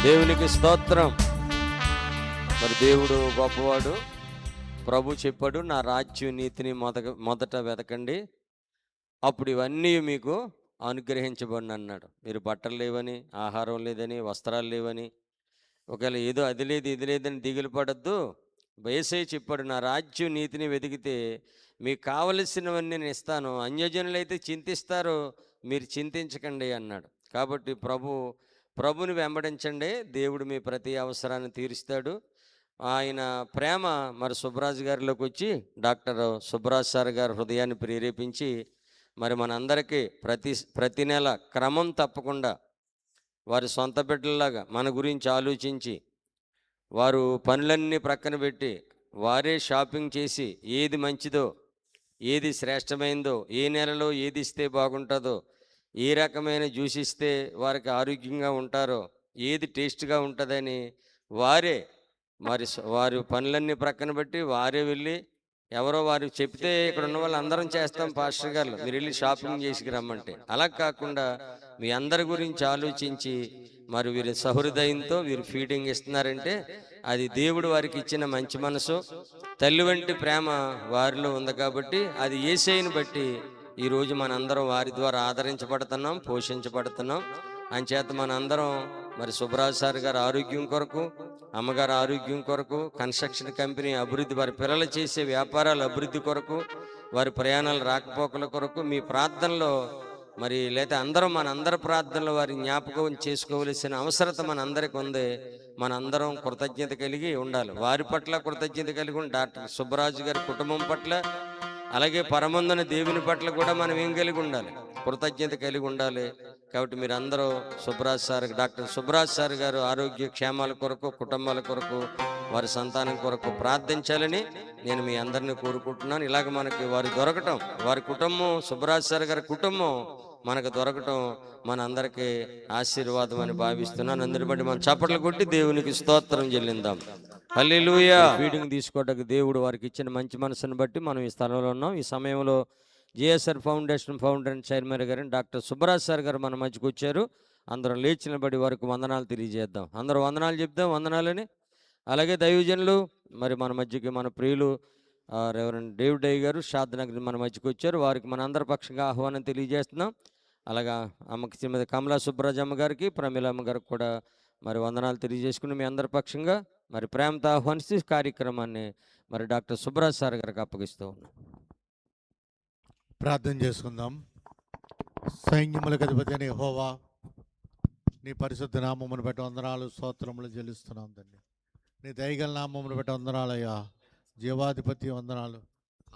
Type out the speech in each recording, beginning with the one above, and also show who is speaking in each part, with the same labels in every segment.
Speaker 1: దేవునికి స్తోత్రం. మరి దేవుడు గొప్పవాడు. ప్రభు చెప్పాడు, నా రాజ్యం నీతిని మొదట వెతకండి, అప్పుడు ఇవన్నీ మీకు అనుగ్రహించబడిన అన్నాడు. మీరు బట్టలు లేవని, ఆహారం లేదని, వస్త్రాలు లేవని, ఒకవేళ ఏదో అది లేదు ఇది లేదని దిగులు పడద్దు. యేసయ్య చెప్పాడు, నా రాజ్యం నీతిని వెతికితే మీకు కావలసినవన్నీ నేను ఇస్తాను. అన్యజనులైతే చింతిస్తారు, మీరు చింతించకండి అన్నాడు. కాబట్టి ప్రభుని వెంబడించండి, దేవుడు మీ ప్రతి అవసరాన్ని తీరుస్తాడు. ఆయన ప్రేమ మరి సుబ్బరాజు గారిలోకి వచ్చి డాక్టర్ సుబ్బరాజు సార్ గారు హృదయాన్ని ప్రేరేపించి మరి మనందరికీ ప్రతి నెల క్రమం తప్పకుండా వారి సొంత బిడ్డల్లాగా మన గురించి ఆలోచించి, వారు పనులన్నీ ప్రక్కన పెట్టి వారే షాపింగ్ చేసి ఏది మంచిదో, ఏది శ్రేష్టమైందో, ఏ నెలలో ఏది ఇస్తే బాగుంటుందో, ఏ రకమైన జ్యూస్ ఇస్తే వారికి ఆరోగ్యంగా ఉంటారో, ఏది టేస్ట్గా ఉంటుందని వారే వారి పనులన్నీ ప్రక్కన పెట్టి వారే వెళ్ళి, ఎవరో వారికి చెప్తే ఇక్కడ ఉన్న వాళ్ళు అందరం చేస్తాం పాస్టర్ గారు, మీరు వెళ్ళి షాపింగ్ చేసి రమ్మంటే, అలా కాకుండా మీ అందరి గురించి ఆలోచించి మరి వీరి సహృదయంతో వీరు ఫీడింగ్ ఇస్తున్నారంటే అది దేవుడు వారికి ఇచ్చిన మంచి మనసు, తల్లి వంటి ప్రేమ వారిలో ఉంది. కాబట్టి అది యేసయ్యను బట్టి ఈరోజు మనందరం వారి ద్వారా ఆదరించబడుతున్నాం, పోషించబడుతున్నాం. అంచేత మనందరం మరి సుబ్బరాజు సార్ గారి ఆరోగ్యం కొరకు, అమ్మగారు ఆరోగ్యం కొరకు, కన్స్ట్రక్షన్ కంపెనీ అభివృద్ధి, వారి పిల్లలు చేసే వ్యాపారాల అభివృద్ధి కొరకు, వారి ప్రయాణాలు రాకపోకల కొరకు మీ ప్రార్థనలో మరి లేదా మనందరి ప్రార్థనలో వారి జ్ఞాపకం చేసుకోవలసిన అవసరత మనందరికి ఉంది. మనందరం కృతజ్ఞత కలిగి ఉండాలి. వారి పట్ల కృతజ్ఞత కలిగి ఉండి డాక్టర్ సుబ్బరాజు గారి కుటుంబం పట్ల, అలాగే పరమందున దేవుని పట్ల కూడా మనం ఏం కలిగి ఉండాలి? కృతజ్ఞత కలిగి ఉండాలి. కాబట్టి మీరందరూ డాక్టర్ సుబ్బరాజు సార్ గారు ఆరోగ్య క్షేమాల కొరకు, కుటుంబాల కొరకు, వారి సంతానం కొరకు ప్రార్థించాలని నేను మీ అందరినీ కోరుకుంటున్నాను. ఇలాగ మనకి వారు దొరకటం, వారి కుటుంబం, సుబ్బరాజు సార్ గారి కుటుంబం మనకు దొరకటం మనందరికీ ఆశీర్వాదం అని భావిస్తున్నాను. అందరి బట్టి మనం చప్పట్లు కొట్టి దేవునికి స్తోత్రం చెల్లిందాం. హల్లెలూయా. ఫీడింగ్ తీసుకోవడానికి దేవుడు వారికి ఇచ్చిన మంచి మనసును బట్టి మనం ఈ స్థలంలో ఉన్నాం. ఈ సమయంలో GSR foundation founder and chairman గారు డాక్టర్ సుబ్బరాజు సార్ గారు మన మధ్యకు వచ్చారు. అందరం లేచిన బడి వారికి వందనాలు తెలియజేద్దాం. అందరూ వందనాలు చెప్దాం, వందనాలని. అలాగే దైవజనులు మరి మన మధ్యకి మన ప్రియులు రెవరెండ్ డేవిడ్ అయ్య గారు షాద్నగర్ మన మధ్యకు వచ్చారు. వారికి మన అందరి పక్షంగా ఆహ్వానం తెలియజేస్తున్నాం. అలాగా అమ్మకి శ్రీమతి కమలా సుబ్బరాజమ్మ గారికి, ప్రమీలమ్మ గారికి కూడా మరి వందనాలు తెలియజేసుకుని మీ అందరి పక్షంగా మరి ప్రేమతో ఆహ్వానిస్తూ కార్యక్రమాన్ని మరి డాక్టర్ సుబ్బరాజు సార్ గారికి అప్పగిస్తూ ఉన్నాం.
Speaker 2: ప్రార్థన చేసుకుందాం. సైన్యములకు అధిపతి అయిన యెహోవా, నీ పరిశుద్ధ నామమును బట్టి వందనాలు, స్తోత్రములు చెల్లిస్తున్నాం తండ్రి. నీ దయగల నామమును బట్టి వందనాలయ్యా. జీవాధిపతి వందనాలు,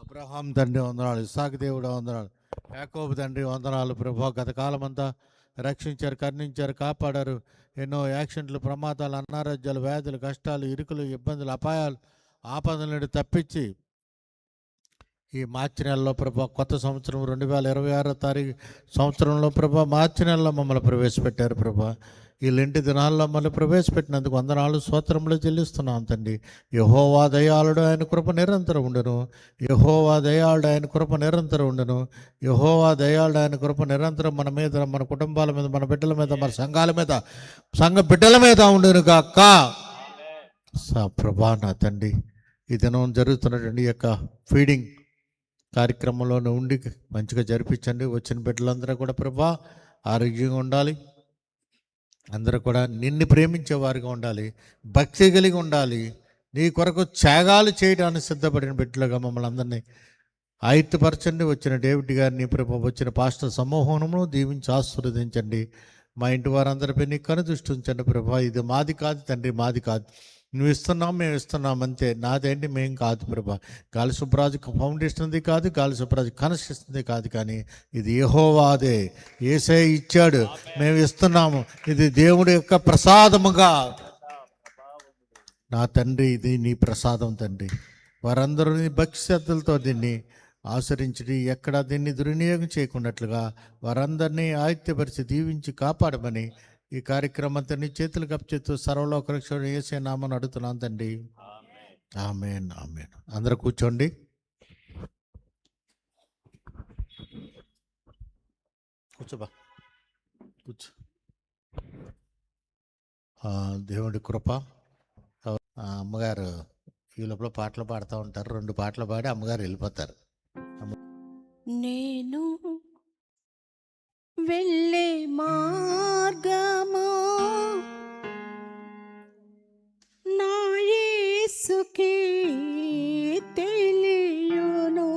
Speaker 2: అబ్రహాం తండ్రి వందనాలు, ఇస్సాకు దేవుడు వందనాలు, యాకోబు తండ్రి వందనాలు. ప్రభా, గత కాలమంతా రక్షించారు, కరుణించారు, కాపాడారు. ఎన్నో యాక్సిడెంట్లు, ప్రమాదాలు, అనారోగ్యాలు, వ్యాధులు, కష్టాలు, ఇరుకులు, ఇబ్బందులు, అపాయాలు, ఆపదల నుండి తప్పించి ఈ మార్చి నెలలో ప్రభా, కొత్త సంవత్సరం 2026 సంవత్సరంలో ప్రభా, మార్చి నెలలో మమ్మల్ని ప్రవేశపెట్టారు ప్రభా. ఈ లెంటి దినాల్లో మమ్మల్ని ప్రవేశపెట్టినందుకు వందనాలు, స్తోత్రములు చెల్లిస్తున్నాం తండ్రి. యెహోవా దయాళుడు, ఆయన కృప నిరంతరం ఉండను. యెహోవా దయాళుడు, ఆయన కృప నిరంతరం ఉండను. యెహోవా దయాళుడు, ఆయన కృప నిరంతరం మన మీద, మన కుటుంబాల మీద, మన బిడ్డల మీద, మన సంఘాల మీద, సంఘ బిడ్డల మీద ఉండను గాక. ప్రభా నా తండ్రి, ఈ దినం జరుగుతున్నటువంటి ఈ యొక్క ఫీడింగ్ కార్యక్రమంలోనే ఉండి మంచిగా జరిపించండి. వచ్చిన బిడ్డలందరూ కూడా ప్రభా ఆరోగ్యంగా ఉండాలి. అందరూ కూడా నిన్ను ప్రేమించే వారిగా ఉండాలి, భక్తి కలిగి ఉండాలి. నీ కొరకు త్యాగాలు చేయడానికి సిద్ధపడిన బిడ్డలుగా మమ్మల్ని అందరినీ ఆయుత్తపరచండి. వచ్చిన డేవిడ్ గారిని ప్రభా, వచ్చిన పాస్టర్ సమూహమును దీవించి ఆశీర్వదించండి. మా ఇంటి వారందరిపై నీ కనుదృష్టి ఉంచండి ప్రభా. ఇది మాది కాదు తండ్రి, మాది కాదు, నువ్వు ఇస్తున్నాం, మేము ఇస్తున్నాం అంతే. నాదేంటి, మేం కాదు ప్రభా. గాలి సుబ్బరాజు ఫౌండేషన్ది కాదు, గాలి సుబ్బరాజు కన్స్ట్రక్షన్ది కాదు, కానీ ఇది యెహోవాదే. యేసయ్య ఇచ్చాడు, మేము ఇస్తున్నాము. ఇది దేవుడి యొక్క ప్రసాదముగా. నా తండ్రి, ఇది నీ ప్రసాదం తండ్రి. వారందరూ నీ భక్తి శ్రద్ధలతో దీన్ని ఆచరించి ఎక్కడ దీన్ని దుర్వినియోగం చేయకున్నట్లుగా వారందరినీ ఆయుత్యపరిచి దీవించి కాపాడమని ఈ కార్యక్రమం అంతా నీ చేతులకు అప్పచెప్తూ సర్వలోక రక్షకుడు యేసయ్య నామమున అడుగుతున్నాను తండ్రి. ఆమేన్, ఆమేన్. అందరూ కూర్చోండి. కూర్చోబా, కూర్చో. దేవుడి కృప. అమ్మగారు ఈ లోపల పాటలు పాడుతూ ఉంటారు. 2 పాటలు పాడి అమ్మగారు వెళ్ళిపోతారు.
Speaker 3: నేను వెళ్ళే మార్గము నా యేసుకే తెలియును.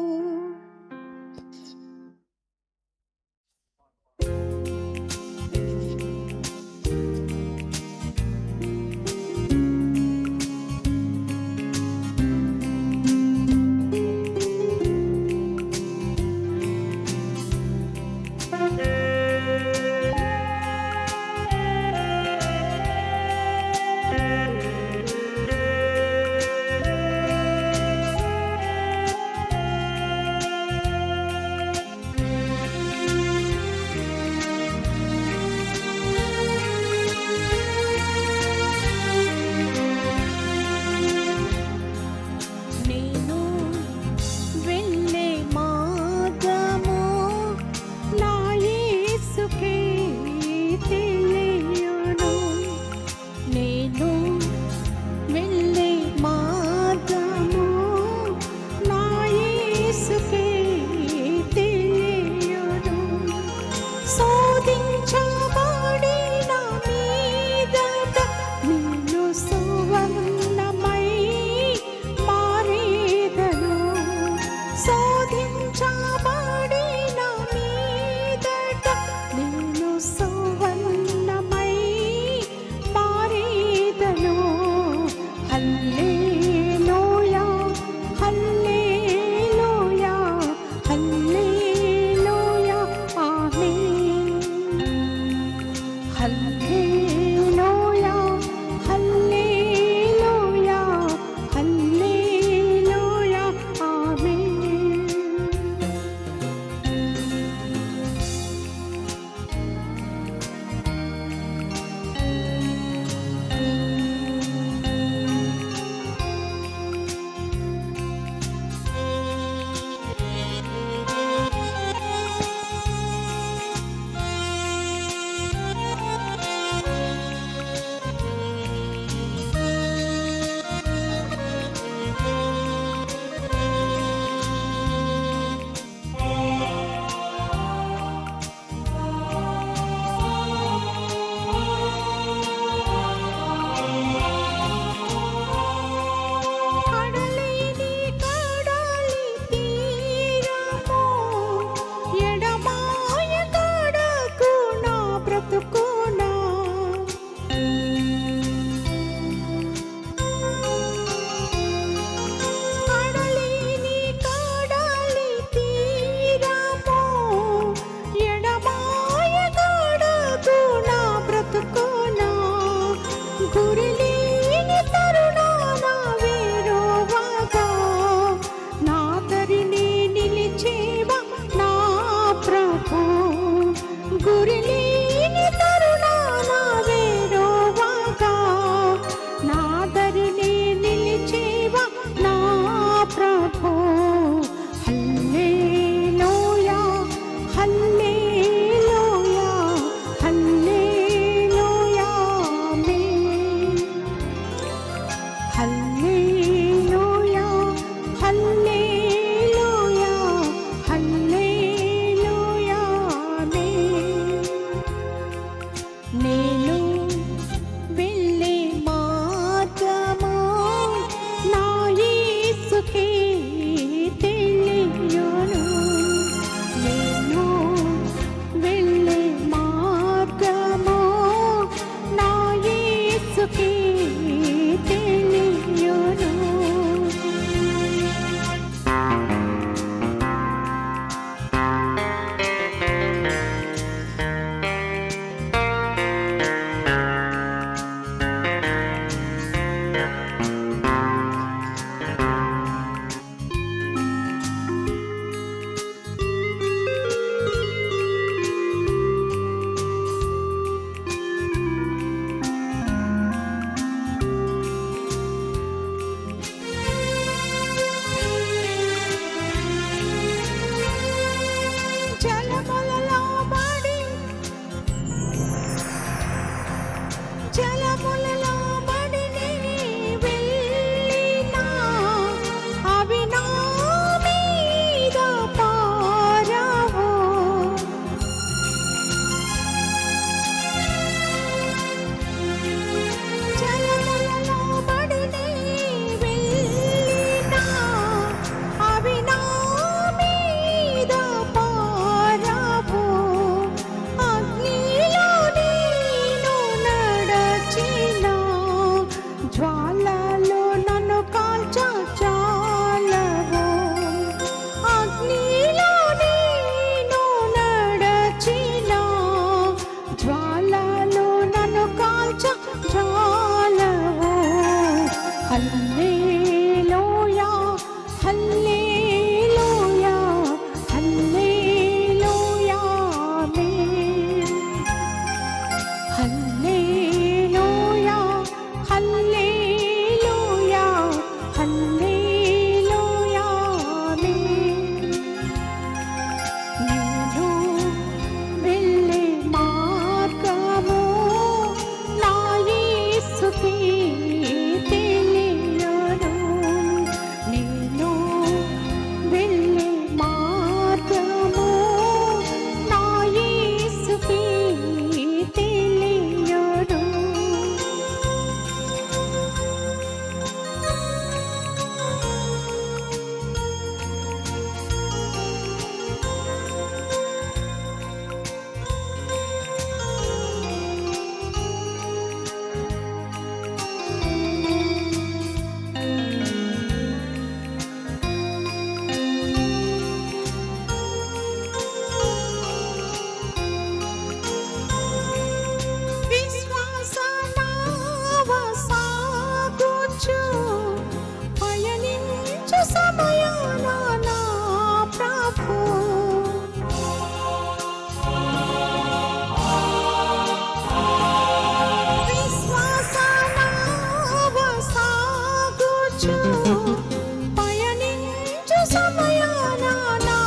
Speaker 3: పయనించు సమయాన నా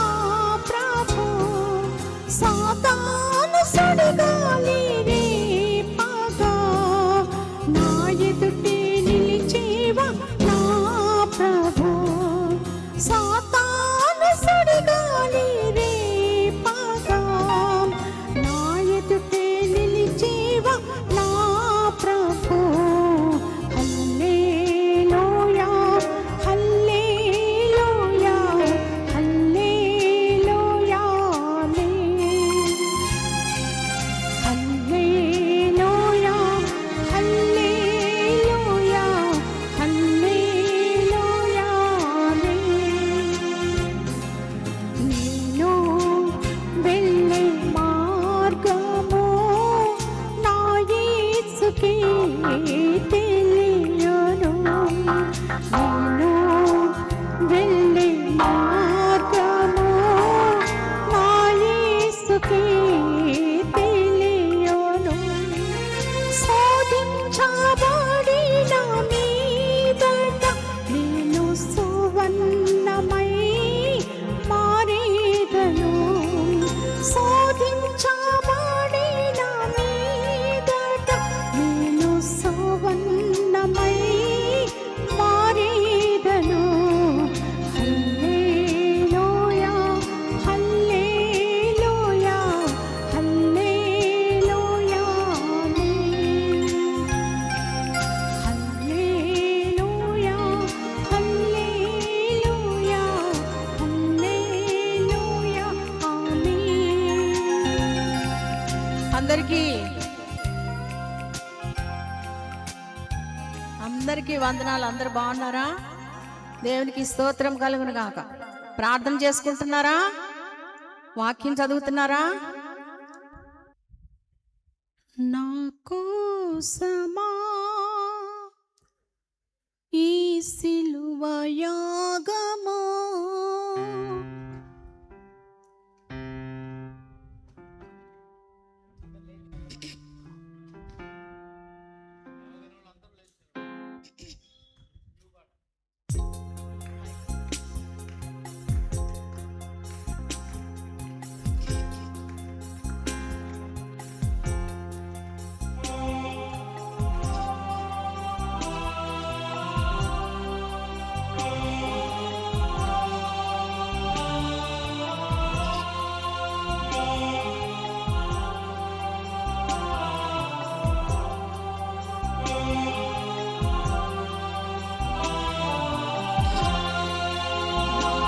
Speaker 3: ప్రభు సాతాను సుడిగాలి రేపగా నా ఎదుటే నిలిచేవా నా ప్రభు సాతాను సుడిగాలి రేపగా నా ఎదుటే నిలిచేవా నా ప్రభు హల్లెలూయా హల్లెలూయా హల్లెలూయా హల్లెలూయా హల్లెలూయా హల్లెలూయా నేను వెళ్ళే మార్గము నా యేసుకే తెలియను నేను వెళ్ళే మార్గము నా యేసుకే తెలియను శోధించబడిన మీదట నేను సువర్ణమై మారేదను శోధించబడిన మీదట నేను సువర్ణమై మారేదను హల్లెలూయా హల్లెలూయా హల్లెలూయా హల్లెలూయా హల్లెలూయా హల్లెలూయా ఆమేన్.
Speaker 4: అందరికీ వందనాలు. అందరు బాగున్నారా? దేవునికి స్తోత్రం కలుగును గాక. ప్రార్థన చేసుకుంటున్నారా? వాక్యం చదువుతున్నారా?
Speaker 3: నా కోసమా ఈ సిలువ యాగమా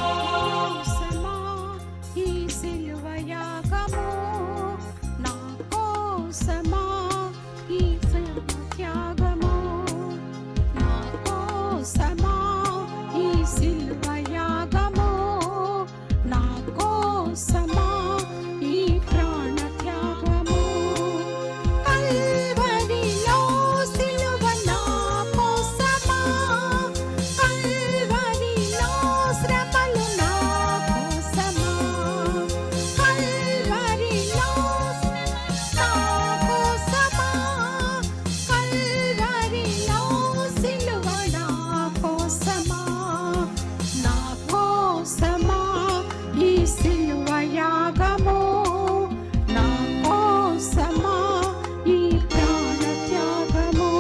Speaker 3: కోసమా ఈ సిలువ యాగము నా కోసమా ఈ సిలువ త్యాగము నా కోసమా ఈ సిలువ యాగము నా కోసమా ఈ ప్రాణ త్యాగము కల్వరిలో సిలువ నా కోసమా కల్వరిలో శ్రమలు నా కోసమా కల్వరిలో నా కోసమా కల్వరిలో సిలువ నా కోసమా నా కోసమా ఈ సిలువ యాగము నా కోసమా ఈ ప్రాణ త్యాగము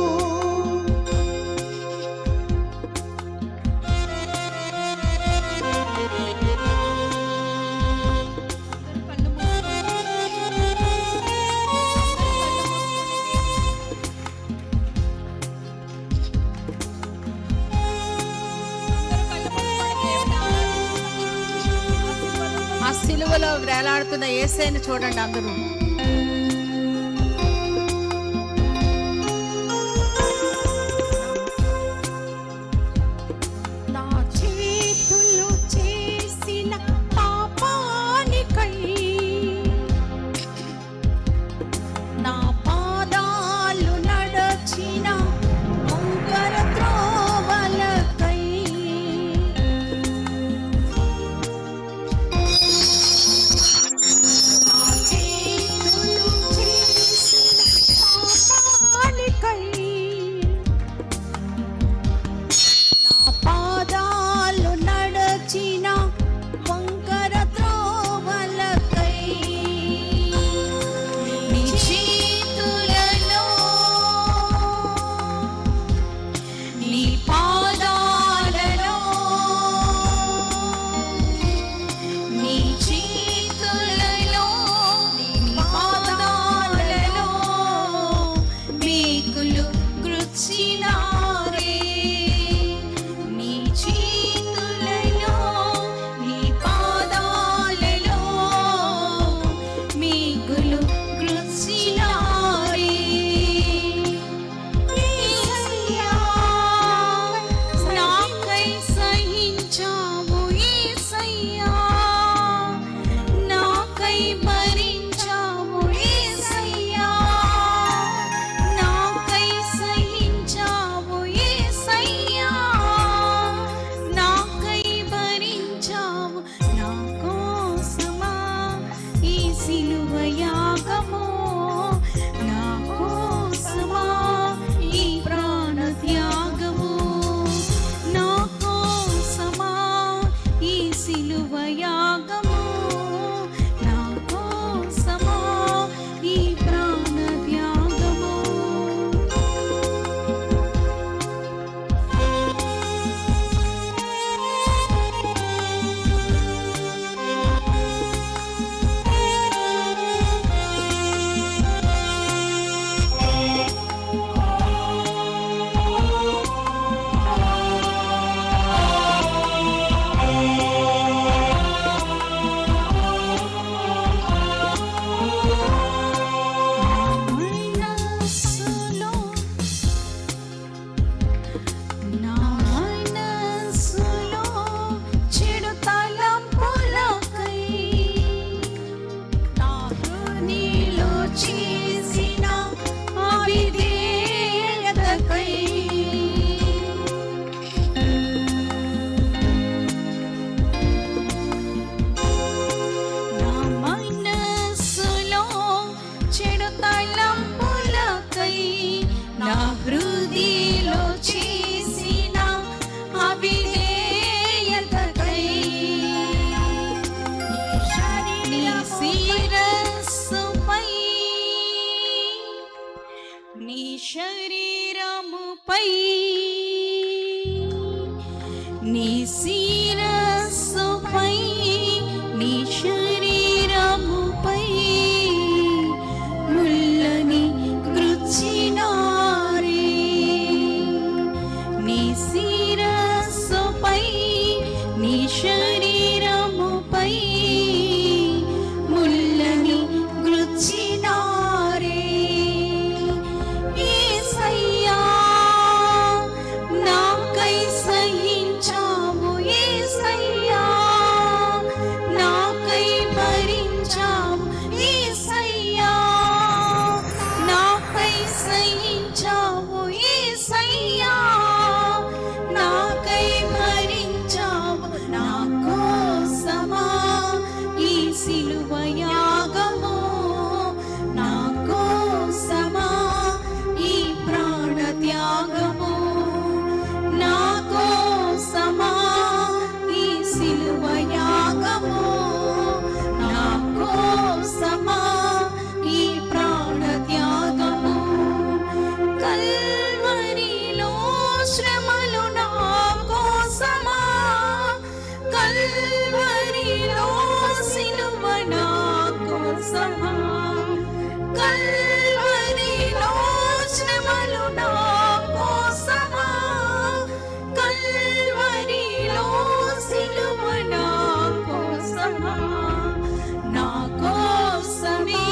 Speaker 4: ఆ సిలువలో వేలాడుతున్న యేసయ్యను చూడండి అందరూ.
Speaker 3: నా చేతులు చేసిన పాపానికై నా పాదాలు నడచిన వంకర త్రోవలకై నా చేతులు గుచ్చినారే నీ చేతులలో నీ పాదాలలో మీగులు గుచ్చినారే యేసయ్యా నాకై సహించావు యేసయ్యా నాకై భరించావు యేసయ్యా నాకై సహించావు యేసయ్యా నాకై భరించావు నా కోసమా ఈ సిలువ యాగము నా కోసమా ఈ ప్రాణ త్యాగము నా కోసమా ఈ సిలువ యాగము నా కోసమా ఈ ప్రాణ త్యాగము నా మనసులో చెడు తలంపులకై నా హృదయంలో చేసిన అవిధేయతకై నా మనసులో చెడు తలంపులకై నా హృదయంలో చేసిన అవిధేయతకై నీ శిరస్సుపై నీ శరీరముపై నీ శిరస్సుపై నీ శరీరముపై ముల్లని గుచ్చినారే నీ శిరస్సుపై నీ శరీరముపై ముల్లని గుచ్చినారే యేసయ్యా నాకై సహించావు యేసయ్యా నాకై భరించావు యేసయ్యా నాకై సహించావు యేసయ్యా నాకై భరించావు నా కోసమా ఈ సిలువ యాగము నా కోసమా ఈ ప్రాణ త్యాగము నా కోసమా ఈ సిలువ యాగము నా కోసమా ఈ ప్రాణ త్యాగము కల్వరిలో శ్రమలు నా కోసమా కల్వరిలో సిలువ నా కోసమా కల్వరిలో శ్రమలు నా కోసమా కల్వరిలో సిలువ నా కోసమా నా కోసమే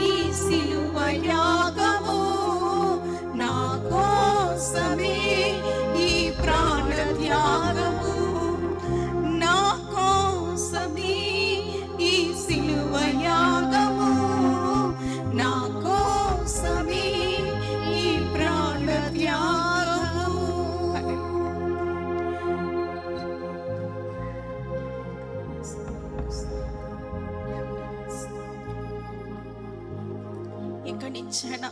Speaker 3: ఈ సిలువ యాగము నా కోసమే ఈ ప్రాణ త్యాగము నా కోసమే ఈ సిలువ యాగము నా కోసమే ఈ ప్రాణ త్యాగము ఇక్కడి నుంచైనా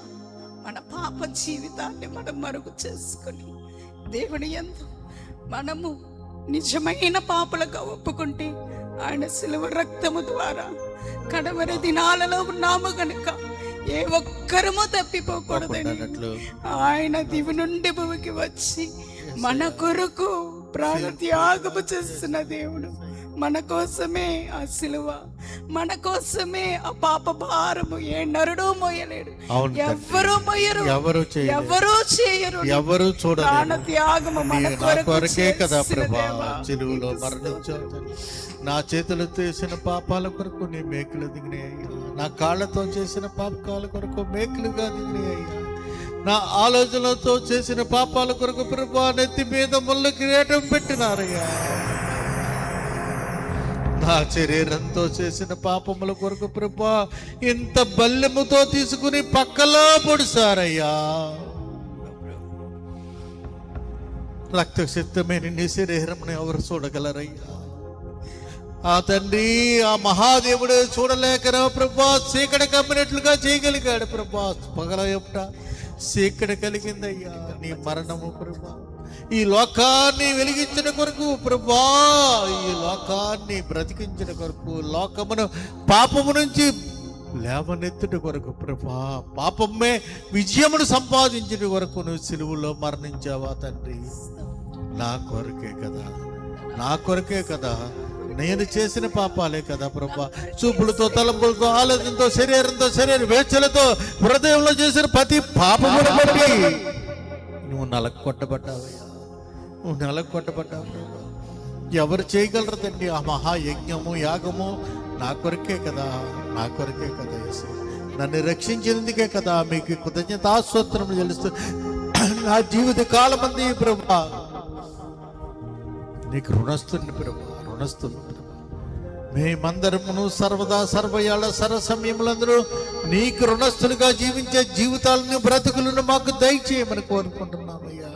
Speaker 3: మన పాప జీవితాన్ని మనం మరుగు చేసుకుని దేవుని యందు మనము నిజమైన పాపలుగా ఒప్పుకుంటే ఆయన శిలువ రక్తము ద్వారా కడవరి దినాలలో ఉన్నాము గనుక ఏ ఒక్కరము తప్పిపోకూడదని ఆయన దివి నుండి భూమికి వచ్చి మన కొరకు ప్రాణ త్యాగము చేస్తున్న దేవుడు మన కోసమే ఆ సిలువ, మన కోసమే ఆ పాప భారము ఏ నరుడు మోయలేడు.
Speaker 2: అవును తండ్రి.
Speaker 3: ఎవ్వరూ మోయరు,
Speaker 2: ఎవరు చేయలేరు,
Speaker 3: ఎవరూ చేయరు.
Speaker 2: ఎవరు
Speaker 3: ప్రాణ
Speaker 2: చూడలేరు.
Speaker 3: త్యాగము మన
Speaker 2: నా
Speaker 3: కొరకు
Speaker 2: కొరకే కదా
Speaker 3: చేసిన
Speaker 2: ప్రభా
Speaker 3: దేవా.
Speaker 2: చెరువులో మరణించావు తండ్రి. నా చేతులు చేసిన పాపాల కొరకు నీ మేకులు దిగినాయి అయ్యా. నా కాళ్ళతో చేసిన పాపకాల కొరకు మేకులుగా దిగినాయి అయ్యా. నా ఆలోచనలతో చేసిన పాపాల కొరకు ప్రభా నెత్తి మీద ముళ్ళ కిరీటం పెట్టినారయ్యా. నా శరీరంతో చేసిన పాపముల కొరకు ప్రభా ఇంత బల్లెముతో తీసుకుని పక్కలో పొడిసారయ్యా. రక్త సిద్ధమైన నీ శరీరమును ఎవరు చూడగలరయ్యా? ఆ తండ్రి, ఆ మహాదేవుడు చూడలేకరా ప్రభా చీకటి కమ్మినట్లుగా చేయగలిగాడు ప్రభా. పగల ఎప్పుట చీకటి కలిగిందయ్యా. నీ మరణము ప్రభా ఈ లోకాన్ని వెలిగించిన కొరకు ప్రభా, ఈ లోకాన్ని బ్రతికించిన కొరకు, లోకమును పాపము నుంచి లేవనెత్తుట కొరకు ప్రభా, పాపమే విజయమును సంపాదించిన కొరకు నువ్వు సిలువలో మరణించావా తండ్రి. నా కొరకే కదా, నా కొరకే కదా. నేను చేసిన పాపాలే కదా ప్రభా. చూపులతో, తలంపులతో, ఆలోచనతో, శరీరంతో, శరీర వేచలతో, హృదయంలో చేసిన ప్రతి పాపమును బట్టి నువ్వు నలకొట్టబడ్డావయ్యా. నువ్వు నలకొట్టబడ్డావు ప్రభా. ఎవరు చేయగలరు తండ్రి ఆ మహాయజ్ఞము, యాగము? నా కొరకే కదా, నా కొరకే కదా యేసు. నన్ను రక్షించినందుకే కదా మీకు కృతజ్ఞతాస్తోత్రం చెల్లిస్తూ నా జీవిత కాలమంది ప్రభా నీకు రుణస్తుని ప్రభా, రుణస్తుని ప్రభా. మేమందరమును సర్వదా సర్వయాళ సర్వ సమయములందరూ నీకు రుణస్తులుగా జీవించే జీవితాలను, బ్రతుకులను మాకు దయచేయమని కోరుకుంటున్నామయ్యా.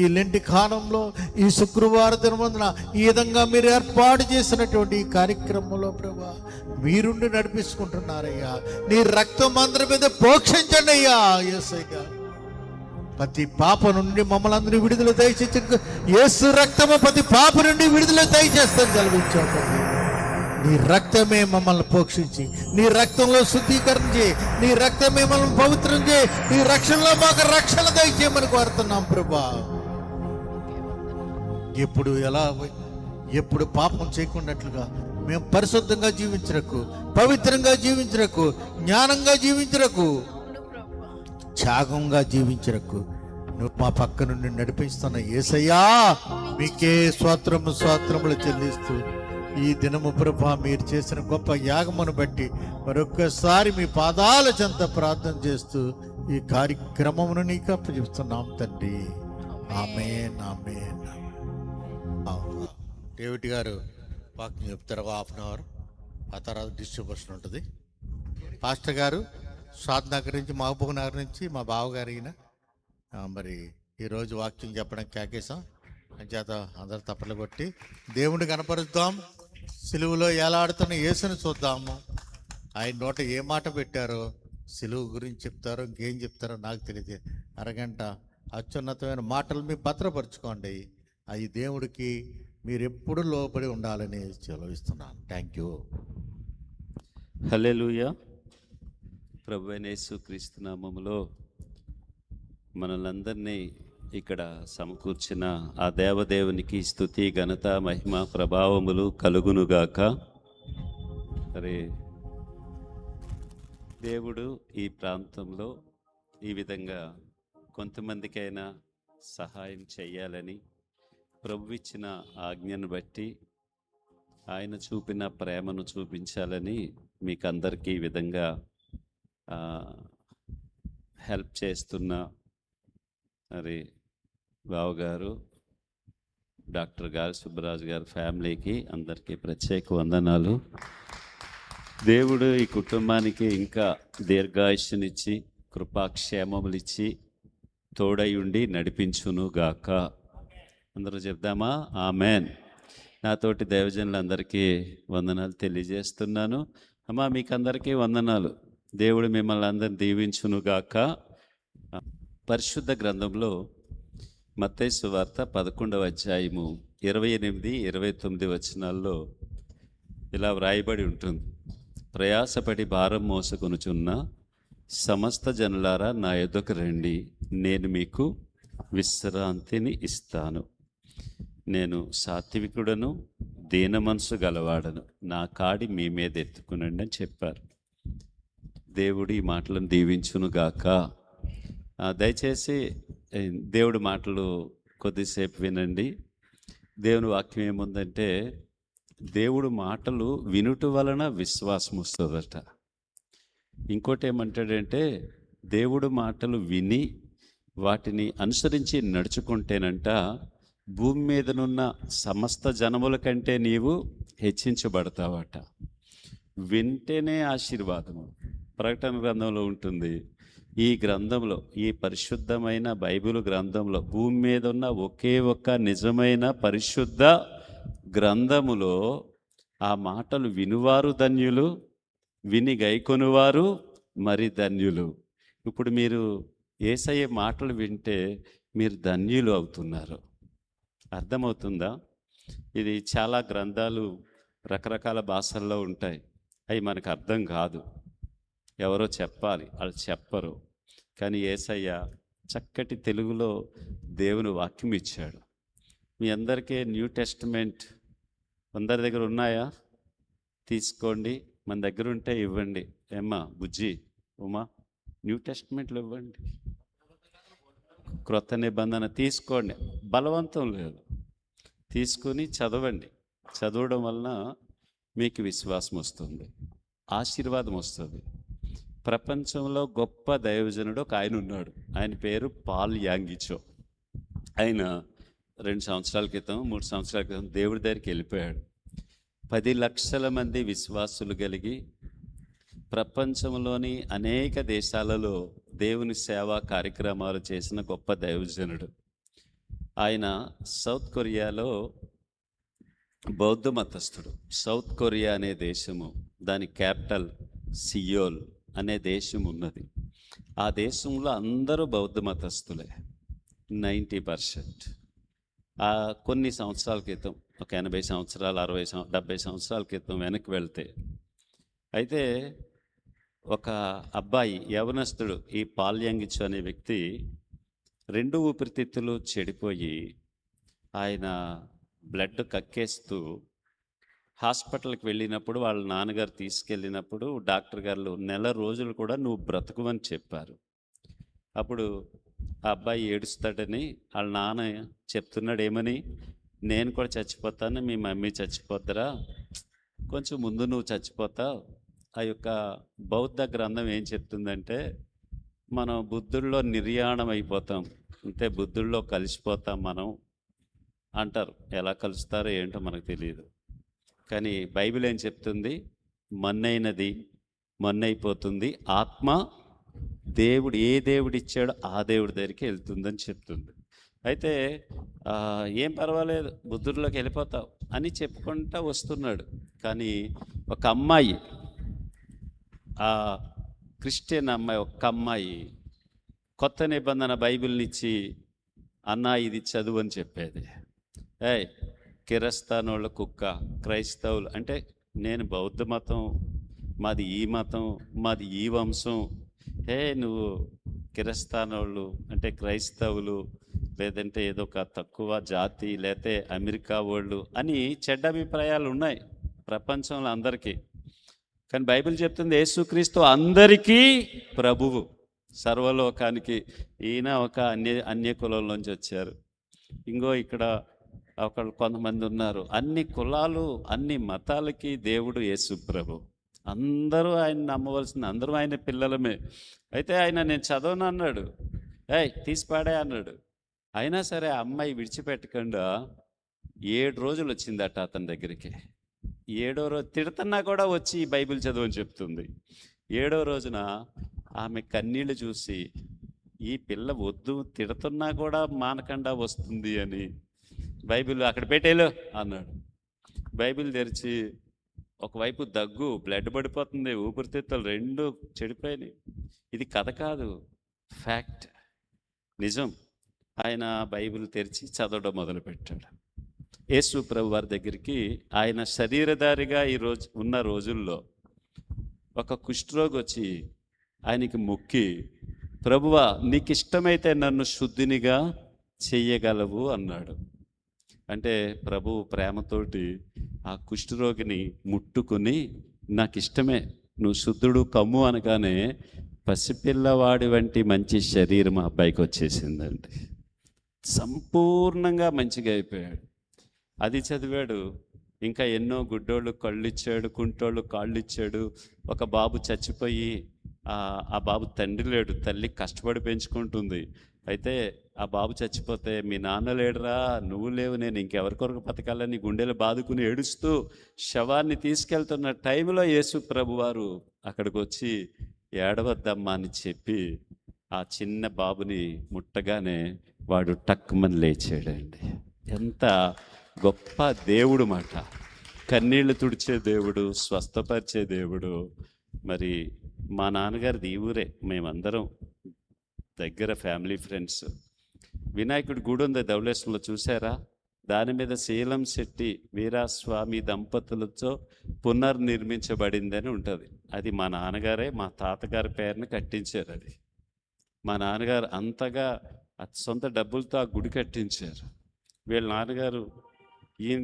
Speaker 2: ఈ లెంటి కాలంలో ఈ శుక్రవార దినమందున ఈ విధంగా మీరు ఏర్పాటు చేసినటువంటి ఈ కార్యక్రమంలో ప్రభా మీరుండి నడిపించుకుంటున్నారయ్యా. నీ రక్తం అందరి మీద పోక్షించండి అయ్యా. యేసయ్యా, ప్రతి పాప నుండి మమ్మల్ని అందరూ విడుదల దయచేసి, యేసు రక్తము ప్రతి పాప నుండి విడుదల దయచేస్తాను చదివించావు. నీ రక్తమే మమ్మల్ని పోషించి, నీ రక్తంలో శుద్ధీకరించి, నీ రక్తమే మమ్మల్ని పవిత్రం చేయి, నీ రక్షణలో మాకు రక్షణ దయచేయమని కోరుతున్నాం ప్రభా. ఎప్పుడు పాపం చేయకున్నట్లుగా మేము పరిశుద్ధంగా జీవించరకు, పవిత్రంగా జీవించరకు, జ్ఞానంగా జీవించరకు, త్యాగంగా జీవించరకు నువ్వు మా పక్క నుండి నడిపిస్తున్న యేసయ్యా మీకే స్తోత్రములు చెల్లిస్తూ ఈ దినము ప్రభా మీరు చేసిన గొప్ప యాగమును బట్టి మరొక్కసారి మీ పాదాల చెంత ప్రార్థన చేస్తూ ఈ కార్యక్రమమును నీకు అప్పచెప్తున్నాం తండ్రి. ఆమేన్, ఆమేన్. డేవిడ్ గారు వాక్యం చెప్తారు 1/2 అవర్. ఆ తర్వాత డిస్ట్రిబ్యూషన్ ఉంటుంది. పాస్టర్ గారు షాద్ నగర్ నుంచి, మహబూబ్ నగర్ నుంచి మా బావగారు ఈయన మరి ఈరోజు వాక్యం చెప్పడానికి కేకేశాం. చేత అందరు తప్పలు కొట్టి దేవుని కనపరుద్దాం. సిలువులో ఏలాడుతున్న యేసుని చూద్దాము. ఆయన నోట ఏ మాట పెట్టారో, సిలువు గురించి చెప్తారో ఇంకేం చెప్తారో నాకు తెలియదు. అరగంట అత్యున్నతమైన మాటలు మీరు భద్రపరచుకోండి. అవి దేవుడికి మీరు ఎప్పుడు లోబడి ఉండాలని సెలవిస్తున్నాను. Thank you.
Speaker 5: హల్లెలూయా. ప్రభువైన యేసుక్రీస్తు నామములో మనల్ని అందరినీ ఇక్కడ సమకూర్చిన ఆ దేవదేవునికి స్తుతి, ఘనత, మహిమ, ప్రభావములు కలుగునుగాక. సరే, దేవుడు ఈ ప్రాంతంలో ఈ విధంగా కొంతమందికైనా సహాయం చేయాలని ప్రభు ఇచ్చిన ఆజ్ఞను బట్టి, ఆయన చూపిన ప్రేమను చూపించాలని మీకు అందరికీ ఈ విధంగా హెల్ప్ చేస్తున్న మరి బావగారు, డాక్టర్ గారు, సుబ్బరాజు గారు ఫ్యామిలీకి అందరికీ ప్రత్యేక వందనాలు. దేవుడు ఈ కుటుంబానికి ఇంకా దీర్ఘాయుష్నిచ్చి కృపాక్షేమములు ఇచ్చి తోడై ఉండి నడిపించును గాక. అందరూ చెప్దామా? ఆమెన్. నాతోటి దైవజనులందరికీ వందనాలు తెలియజేస్తున్నాను. అమ్మా మీకు అందరికీ వందనాలు. దేవుడు మిమ్మల్ని అందరిని దీవించును గాక. పరిశుద్ధ గ్రంథంలో మత్తయి సువార్త 11వ అధ్యాయము 28, 29 వచనాల్లో ఇలా వ్రాయబడి ఉంటుంది. ప్రయాసపడి భారం మోసుకొనుచున్న సమస్త జనులారా నా యొద్దకు రండి, నేను మీకు విశ్రాంతిని ఇస్తాను. నేను సాత్వికుడను దీన మనసు గలవాడను, నా కాడి మీ మీద ఎత్తుకునండి అని చెప్పారు. దేవుడు ఈ మాటలను దీవించునుగాక. దయచేసి దేవుడి మాటలు కొద్దిసేపు వినండి. దేవుని వాక్యం ఏముందంటే, దేవుడు మాటలు వినుట వలన విశ్వాసం వస్తుందట. ఇంకోటి ఏమంటాడంటే, దేవుడు మాటలు విని వాటిని అనుసరించి నడుచుకుంటేనంట భూమి మీదనున్న సమస్త జనముల కంటే నీవు హెచ్చించబడతావట. వింటేనే ఆశీర్వాదము. ప్రకటన గ్రంథంలో ఉంటుంది. ఈ గ్రంథంలో, ఈ పరిశుద్ధమైన బైబిల్ గ్రంథంలో, భూమి మీద ఉన్న ఒకే ఒక్క నిజమైన పరిశుద్ధ గ్రంథములో ఆ మాటలు వినువారు ధన్యులు, విని గైకొనువారు మరి ధన్యులు. ఇప్పుడు మీరు యేసయ్య మాటలు వింటే మీరు ధన్యులు అవుతున్నారు. అర్థమవుతుందా? ఇది చాలా గ్రంథాలు రకరకాల భాషల్లో ఉంటాయి. అవి మనకు అర్థం కాదు. ఎవరో చెప్పాలి, వాళ్ళు చెప్పరు. కానీ యేసయ్య చక్కటి తెలుగులో దేవుని వాక్యం ఇచ్చాడు. మీ అందరికీ న్యూ టెస్టిమెంట్ అందరి దగ్గర ఉన్నాయా? తీసుకోండి. మన దగ్గర ఉంటే ఇవ్వండి. ఏమ్మా బుజ్జి, ఉమా, న్యూ టెస్టిమెంట్లు ఇవ్వండి. క్రొత్త నిబంధన తీసుకోండి, బలవంతం లేదు. తీసుకుని చదవండి. చదవడం వలన మీకు విశ్వాసం వస్తుంది, ఆశీర్వాదం వస్తుంది. ప్రపంచంలో గొప్ప దైవజనుడు ఒక ఆయన ఉన్నాడు. ఆయన పేరు పాల్ యాంగిచో. ఆయన 2 సంవత్సరాల క్రితం 3 సంవత్సరాల క్రితం దేవుడి దగ్గరికి వెళ్ళిపోయాడు. 10 లక్షల మంది విశ్వాసులు కలిగి ప్రపంచంలోని అనేక దేశాలలో దేవుని సేవా కార్యక్రమాలు చేసిన గొప్ప దైవజనుడు. ఆయన సౌత్ కొరియాలో బౌద్ధ మతస్థుడు. సౌత్ కొరియా అనే దేశము, దాని క్యాపిటల్ సియోల్ అనే దేశం ఉన్నది. ఆ దేశంలో అందరూ బౌద్ధ మతస్థులే, 90%. కొన్ని సంవత్సరాల క్రితం, ఒక 80 సంవత్సరాలు, 60 70 సంవత్సరాల క్రితం వెనక్కి వెళ్తే, అయితే ఒక అబ్బాయి యవనస్తుడు, ఈ పాల్ యాంగిచో అనే వ్యక్తి 2 ఊపిరితిత్తులు చెడిపోయి ఆయన బ్లడ్ కక్కేస్తూ హాస్పిటల్కి వెళ్ళినప్పుడు వాళ్ళ నాన్నగారు తీసుకెళ్ళినప్పుడు డాక్టర్ గారు 1 రోజులు కూడా నువ్వు బ్రతుకువని చెప్పారు. అప్పుడు ఆ అబ్బాయి ఏడుస్తాడని వాళ్ళ నాన్న చెప్తున్నాడు, ఏమని, నేను కూడా చచ్చిపోతాను, మీ మమ్మీ చచ్చిపోద్దురా, కొంచెం ముందు నువ్వు చచ్చిపోతావు. ఆ యొక్క బౌద్ధ గ్రంథం ఏం చెప్తుందంటే, మనం బుద్ధుల్లో నిర్యాణం అయిపోతాం, అంటే బుద్ధుల్లో కలిసిపోతాం మనం అంటారు. ఎలా కలుస్తారో ఏంటో మనకు తెలియదు. కానీ బైబిల్ ఏం చెప్తుంది? మన్నైనది మన్నైపోతుంది, ఆత్మ దేవుడు ఏ దేవుడు ఇచ్చాడో ఆ దేవుడి దగ్గరికి వెళ్తుందని చెప్తుంది. అయితే ఏం పర్వాలేదు, బుద్ధుడిలోకి వెళ్ళిపోతావు అని చెప్పుకుంటా వస్తున్నాడు. కానీ ఒక అమ్మాయి, ఆ క్రిస్టియన్ అమ్మాయి, ఒక అమ్మాయి కొత్త నిబంధన బైబిల్ని ఇచ్చి, అన్నా ఇది చదువు అని చెప్పేది. కిరస్తానోళ్ళ కుక్క, క్రైస్తవులు అంటే, నేను బౌద్ధ మతం, మాది ఈ మతం, మాది ఈ వంశం, నువ్వు కిరస్తానోళ్ళు అంటే క్రైస్తవులు, లేదంటే ఏదో ఒక తక్కువ జాతి, లేతే అమెరికా వాళ్ళు అని చెడ్డ అభిప్రాయాలు ఉన్నాయి ప్రపంచంలో అందరికీ. కానీ బైబిల్ చెప్తుంది యేసుక్రీస్తు అందరికీ ప్రభువు, సర్వలోకానికి. ఈయన ఒక అన్య కులంలోంచి వచ్చారు. ఇంకో ఇక్కడ కొంతమంది ఉన్నారు. అన్ని కులాలు, అన్ని మతాలకి దేవుడు యేసు ప్రభు. అందరూ ఆయన నమ్మవలసింది, అందరూ ఆయన పిల్లలమే. అయితే ఆయన నేను చదవను అన్నాడు, తీసిపాడే అన్నాడు. అయినా సరే ఆ అమ్మాయి విడిచిపెట్టకుండా 7 రోజులు వచ్చిందట అతని దగ్గరికి. 7వ రోజు తిడుతున్నా కూడా వచ్చి ఈ బైబిల్ చదవని చెప్తుంది. 7వ రోజున ఆమె కన్నీళ్ళు చూసి, ఈ పిల్ల వద్దు, తిడుతున్నా కూడా మానకుండా వస్తుంది అని, బైబిల్ అక్కడ పెట్టేలో అన్నాడు. బైబిల్ తెరిచి, ఒకవైపు దగ్గు, బ్లడ్ పడిపోతుంది, ఊపిరితిత్తులు 2 చెడిపోయినాయి. ఇది కథ కాదు, ఫ్యాక్ట్, నిజం. ఆయన బైబిల్ తెరిచి చదవడం మొదలుపెట్టాడు. యేసు ప్రభు వారి దగ్గరికి ఆయన శరీరధారిగా ఉన్న రోజుల్లో ఒక కుష్ఠరోగి వచ్చి ఆయనకి మొక్కి, ప్రభువా నీకు ఇష్టమైతే నన్ను శుద్ధినిగా చెయ్యగలవు అన్నాడు. అంటే ప్రభు ప్రేమతోటి ఆ కుష్ఠరోగిని ముట్టుకుని, నాకు ఇష్టమే, నువ్వు శుద్ధుడు కమ్ము అనగానే పసిపిల్లవాడి వంటి మంచి శరీరం ఆ అబ్బాయికి వచ్చేసిందండి. సంపూర్ణంగా మంచిగా అయిపోయాడు. అది చదివాడు. ఇంకా ఎన్నో గుడ్డోళ్ళు కళ్ళు ఇచ్చాడు, కుంటోళ్ళు కాళ్ళు ఇచ్చాడు. ఒక బాబు చచ్చిపోయి ఆ బాబు తండ్రి లేడు, తల్లి కష్టపడి పెంచుకుంటుంది. అయితే ఆ బాబు చచ్చిపోతే, మీ నాన్న లేడురా, నువ్వు లేవు, నేను ఇంకెవరికొరకు బతకాలని గుండెలు బాదుకుని ఏడుస్తూ శవాన్ని తీసుకెళ్తున్న టైంలో యేసు ప్రభువారు అక్కడికి వచ్చి, ఏడవద్దమ్మా అని చెప్పి ఆ చిన్న బాబుని ముట్టగానే వాడు టక్కుమని లేచాడండి. ఎంత గొప్ప దేవుడు మాట! కన్నీళ్లు తుడిచే దేవుడు, స్వస్థపరిచే దేవుడు. మరి మా నాన్నగారిది ఈ ఊరే, మేమందరం దగ్గర ఫ్యామిలీ ఫ్రెండ్స్. వినాయకుడి గుడి ఉంది ధవళేశ్వరంలో, చూసారా? దాని మీద శీలం శెట్టి వీరాస్వామి దంపతులతో పునర్నిర్మించబడిందని ఉంటుంది. అది మా నాన్నగారే మా తాతగారి పేరుని కట్టించారు. అది మా నాన్నగారు అంతగా సొంత డబ్బులతో ఆ గుడి కట్టించారు. వీళ్ళ నాన్నగారు ఈయన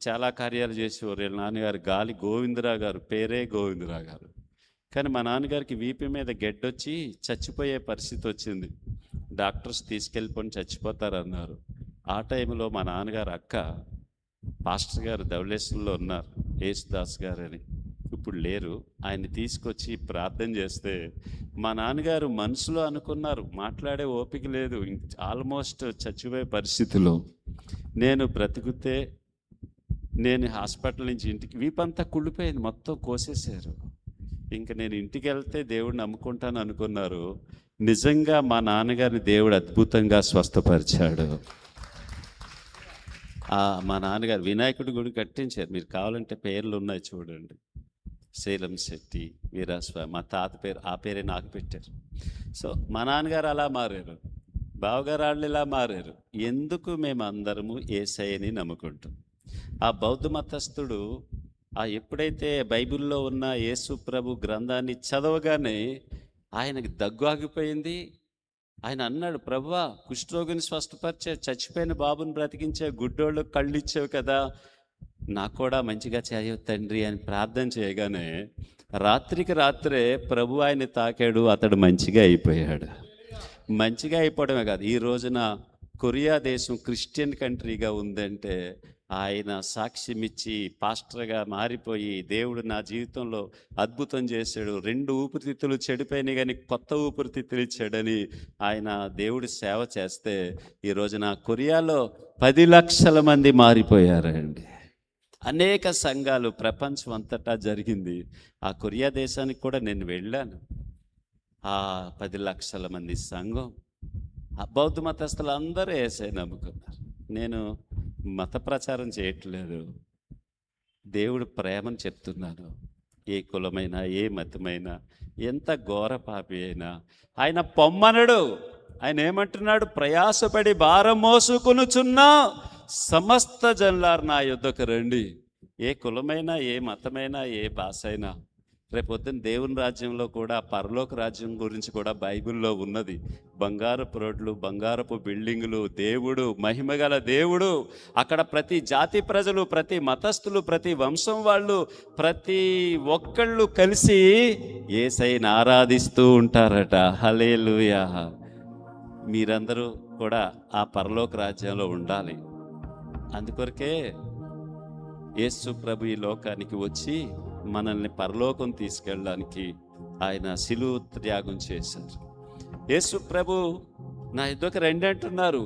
Speaker 5: చాలా కార్యాలు చేసేవారు. వీళ్ళ నాన్నగారు గాలి గోవిందరావు గారు, పేరే గోవిందరావు గారు. కానీ మా నాన్నగారికి వీపు మీద గెడ్డొచ్చి చచ్చిపోయే పరిస్థితి వచ్చింది. డాక్టర్స్ తీసుకెళ్ళిపోయి చచ్చిపోతారన్నారు. ఆ టైంలో మా నాన్నగారు అక్క పాస్టర్ గారు ధవళేశ్వరంలో ఉన్నారు, యేసుదాస్ గారు అని, ఇప్పుడు లేరు. ఆయన్ని తీసుకొచ్చి ప్రార్థన చేస్తే మా నాన్నగారు మనసులో అనుకున్నారు, మాట్లాడే ఓపిక లేదు, ఆల్మోస్ట్ చచ్చిపోయే పరిస్థితిలో. నేను బ్రతికితే, నేను హాస్పిటల్ నుంచి ఇంటికి, వీపంతా కుళ్ళిపోయింది, మొత్తం కోసేశారు. ఇంకా నేను ఇంటికి వెళ్తే దేవుడిని నమ్ముకుంటాను అనుకున్నారు. నిజంగా మా నాన్నగారిని దేవుడు అద్భుతంగా స్వస్థపరిచాడు. మా నాన్నగారు వినాయకుడి గుడి కట్టించారు. మీరు కావాలంటే పేర్లు ఉన్నాయి చూడండి. శీలం శెట్టి వీరాస్వామి, మా తాత పేరు, ఆ పేరే నాకు పెట్టారు. సో మా నాన్నగారు అలా మారారు, బావగారు వాళ్ళు ఇలా మారారు. ఎందుకు? మేమందరము యేసయ్యని నమ్ముకుంటాం. ఆ బౌద్ధ మతస్థుడు ఎప్పుడైతే బైబిల్లో ఉన్న యేసు ప్రభు గ్రంథాన్ని చదవగానే ఆయనకి దగ్గు ఆగిపోయింది. ఆయన అన్నాడు, ప్రభువా, కుష్ఠరోగిని స్వస్థపరిచే, చచ్చిపోయిన బాబుని బ్రతికించే, గుడ్డోళ్ళు కళ్ళు ఇచ్చావు కదా, నాకు కూడా మంచిగా చేయవు తండ్రి అని ప్రార్థన చేయగానే రాత్రికి రాత్రే ప్రభు ఆయన్ని తాకాడు, అతడు మంచిగా అయిపోయాడు. మంచిగా అయిపోవడమే కాదు, ఈ రోజున కొరియా దేశం క్రిస్టియన్ కంట్రీగా ఉందంటే ఆయన సాక్ష్యం ఇచ్చి పాస్టర్గా మారిపోయి, దేవుడు నా జీవితంలో అద్భుతం చేశాడు, 2 ఊపిరితిత్తులు చెడిపోయినాయి కానీ కొత్త ఊపిరితిత్తులు ఇచ్చాడని ఆయన దేవుడి సేవ చేస్తే ఈ రోజున కొరియాలో 10 లక్షల మంది మారిపోయారండి. అనేక సంఘాలు ప్రపంచం అంతటా జరిగింది. ఆ కొరియా దేశానికి కూడా నేను వెళ్ళాను. ఆ 10 లక్షల మంది సంఘం, ఆ బౌద్ధ మతస్థులు అందరూ యేసయ్యని నమ్ముకున్నారు. నేను మత ప్రచారం చేయట్లేదు, దేవుడు ప్రేమను చెప్తున్నాను. ఏ కులమైనా, ఏ మతమైనా, ఎంత ఘోర పాపి అయినా ఆయన పొమ్మనడు. ఆయన ఏమంటున్నాడు? ప్రయాసపడి భారం మోసుకొనుచున్నా సమస్త జనులారు నా యొద్దకు రండి. ఏ కులమైనా, ఏ మతమైనా, ఏ భాష అయినా, రేపొద్దున దేవుని రాజ్యంలో కూడా, పరలోక రాజ్యం గురించి కూడా బైబిల్లో ఉన్నది. బంగారపు రోడ్లు, బంగారపు బిల్డింగులు, దేవుడు, మహిమగల దేవుడు. అక్కడ ప్రతి జాతి ప్రజలు, ప్రతి మతస్థులు, ప్రతి వంశం వాళ్ళు, ప్రతి ఒక్కళ్ళు కలిసి యేసయ్యని ఆరాధిస్తూ ఉంటారట. హల్లెలూయా! మీరందరూ కూడా ఆ పరలోక రాజ్యంలో ఉండాలి. అందుకొరకే యేసు ప్రభు ఈ లోకానికి వచ్చి మనల్ని పరలోకం తీసుకెళ్ళడానికి ఆయన శిలువ త్యాగం చేశారు. యేసు ప్రభు నా యొద్దకు రండి అంటున్నారు.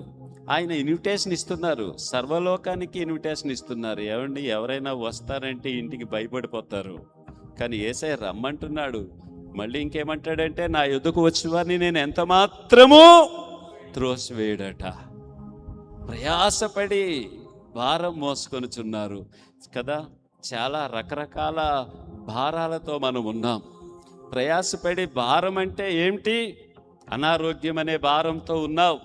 Speaker 5: ఆయన ఇన్విటేషన్ ఇస్తున్నారు, సర్వలోకానికి ఇన్విటేషన్ ఇస్తున్నారు. ఏమండి, ఎవరైనా వస్తారంటే ఇంటికి భయపడిపోతారు, కానీ యేసయ్య రమ్మంటున్నాడు. మళ్ళీ ఇంకేమంటాడంటే, నా యొద్దకు వచ్చేవారిని నేను ఎంత మాత్రమూ త్రోసివేయడట. ప్రయాసపడి భారం మోసుకొనుచున్నారు కదా. చాలా రకరకాల భారాలతో మనం ఉన్నాం. ప్రయాసపడి భారం అంటే ఏమిటి? అనారోగ్యం అనే భారంతో ఉన్నావు,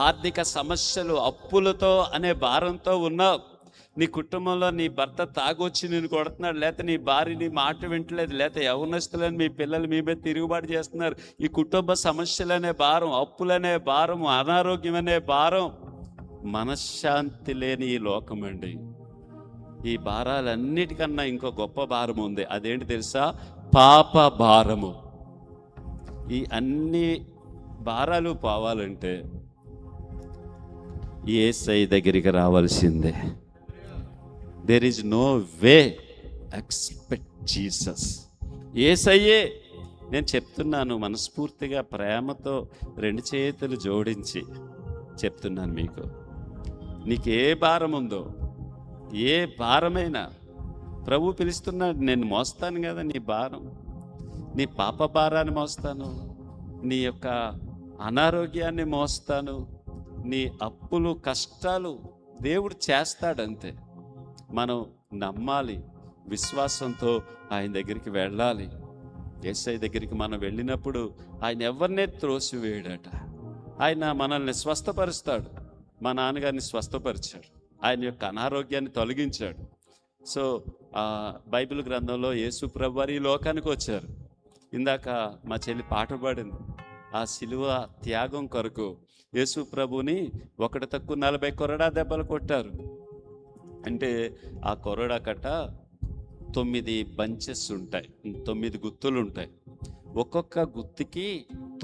Speaker 5: ఆర్థిక సమస్యలు, అప్పులతో అనే భారంతో ఉన్నావు. నీ కుటుంబంలో నీ భర్త తాగొచ్చి నేను కొడుతున్నాడు, లేకపోతే నీ భార్య నీ మాట వింటలేదు, లేకపోతే యవనస్తులని మీ పిల్లలు మీ మీద తిరుగుబాటు చేస్తున్నారు. ఈ కుటుంబ సమస్యలనే భారం, అప్పులనే భారం, అనారోగ్యం అనే భారం, మనశ్శాంతి లేని ఈ లోకం అండి. ఈ భారాలన్నిటికన్నా ఇంకో గొప్ప భారం ఉంది. అదేంటి తెలుసా? పాప భారము. ఈ అన్ని భారాలు పోవాలంటే యేసయ్య దగ్గరికి రావాల్సిందే. There is no way except Jesus. యేసయ్యే. నేను చెప్తున్నాను మనస్ఫూర్తిగా, ప్రేమతో 2 చేతులు జోడించి చెప్తున్నాను మీకు. నీకు ఏ భారం ఉందో, ఏ భారమైనా ప్రభు పిలుస్తున్నాడు. నేను మోస్తాను కదా నీ భారం, నీ పాప భారాన్ని మోస్తాను, నీ యొక్క అనారోగ్యాన్ని మోస్తాను, నీ అప్పులు కష్టాలు దేవుడు చేస్తాడంతే. మనం నమ్మాలి, విశ్వాసంతో ఆయన దగ్గరికి వెళ్ళాలి. యేసయ్య దగ్గరికి మనం వెళ్ళినప్పుడు ఆయన ఎవరినే త్రోసివేయడట. ఆయన మనల్ని స్వస్థపరుస్తాడు. మా నాన్నగారిని స్వస్థపరిచాడు, ఆయన యొక్క అనారోగ్యాన్ని తొలగించాడు. సో బైబిల్ గ్రంథంలో యేసు ప్రభు వారు ఈ లోకానికి వచ్చారు. ఇందాక మా చెల్లి పాట పాడింది. ఆ శిలువ త్యాగం కొరకు యేసు ప్రభుని 1 తక్కువ 40 కొరడా దెబ్బలు కొట్టారు. అంటే ఆ కొరడా కట్ట 9 బంచెస్ ఉంటాయి, 9 గుత్తులు ఉంటాయి. ఒక్కొక్క గుత్తికి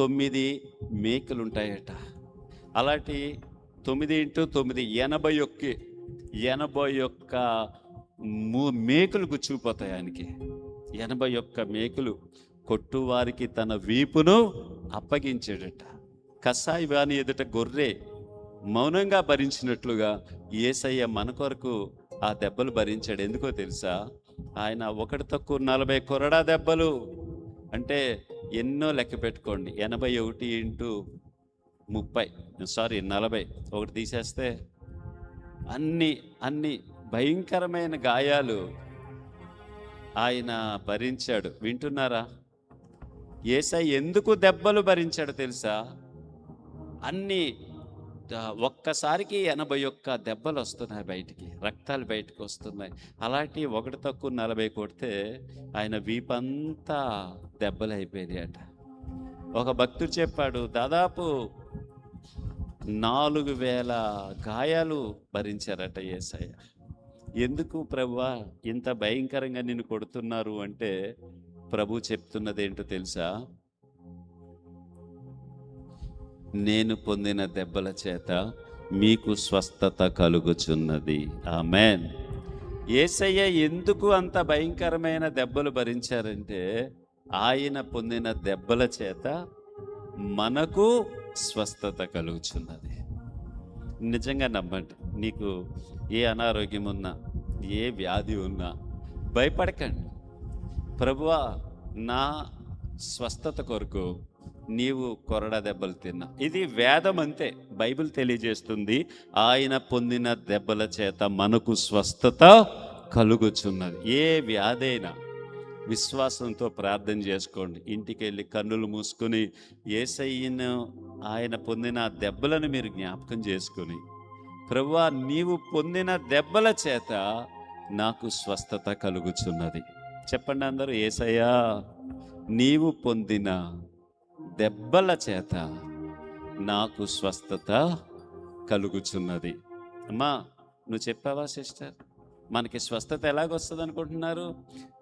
Speaker 5: 9 మేకులు ఉంటాయట. అలాంటి 9 × 9 81 మేకులు గుచ్చుకుపోతాయి ఆయనకి. 81 మేకులు కొట్టువారికి తన వీపును అప్పగించాడట. కసాయి వాని ఎదుట గొర్రె మౌనంగా భరించినట్లుగా యేసయ్య మన కొరకు ఆ దెబ్బలు భరించాడు. ఎందుకో తెలుసా? ఆయన 1 తక్కువ 40 కొరడా దెబ్బలు అంటే ఎన్నో లెక్క పెట్టుకోండి. 81 × 40 ఒకటి తీసేస్తే అన్ని భయంకరమైన గాయాలు ఆయన భరించాడు. వింటున్నారా? యేసయ్య ఎందుకు దెబ్బలు భరించాడు తెలుసా? ఒక్కసారికి 81 దెబ్బలు వస్తున్నాయి బయటికి, రక్తాలు బయటకు వస్తున్నాయి. అలాంటి 1 తక్కువ 40 కొడితే ఆయన వీపంతా దెబ్బలు అయిపోయాయట. ఒక భక్తుడు చెప్పాడు, దాదాపు 4000 గాయాలు భరించారట యేసయ్య. ఎందుకు ప్రభువా ఇంత భయంకరంగా నిన్ను కొడుతున్నారు అంటే ప్రభు చెప్తున్నది ఏంటో తెలుసా? నేను పొందిన దెబ్బల చేత మీకు స్వస్థత కలుగుచున్నది. ఆమేన్. యేసయ్య ఎందుకు అంత భయంకరమైన దెబ్బలు భరించారంటే ఆయన పొందిన దెబ్బల చేత మనకు స్వస్థత కలుగుచున్నది. నిజంగా నమ్మండి. నీకు ఏ అనారోగ్యం ఉన్నా, ఏ వ్యాధి ఉన్నా భయపడకండి. ప్రభువా నా స్వస్థత కొరకు నీవు కొరడా దెబ్బలు తిన్నా. ఇది వేదం అంతే. బైబిల్ తెలియజేస్తుంది ఆయన పొందిన దెబ్బల చేత మనకు స్వస్థత కలుగుచున్నది. ఏ వ్యాధైనా విశ్వాసంతో ప్రార్థన చేసుకోండి. ఇంటికి వెళ్ళి కన్నులు మూసుకొని యేసయ్యను ఆయన పొందిన దెబ్బలను మీరు జ్ఞాపకం చేసుకొని, ప్రభువా నీవు పొందిన దెబ్బల చేత నాకు స్వస్థత కలుగుచున్నది. చెప్పండి అందరూ, యేసయ్యా నీవు పొందిన దెబ్బల చేత నాకు స్వస్థత కలుగుచున్నది. అమ్మా నువ్వు చెప్పావా సిస్టర్? మనకి స్వస్థత ఎలాగొస్తుంది అనుకుంటున్నారు?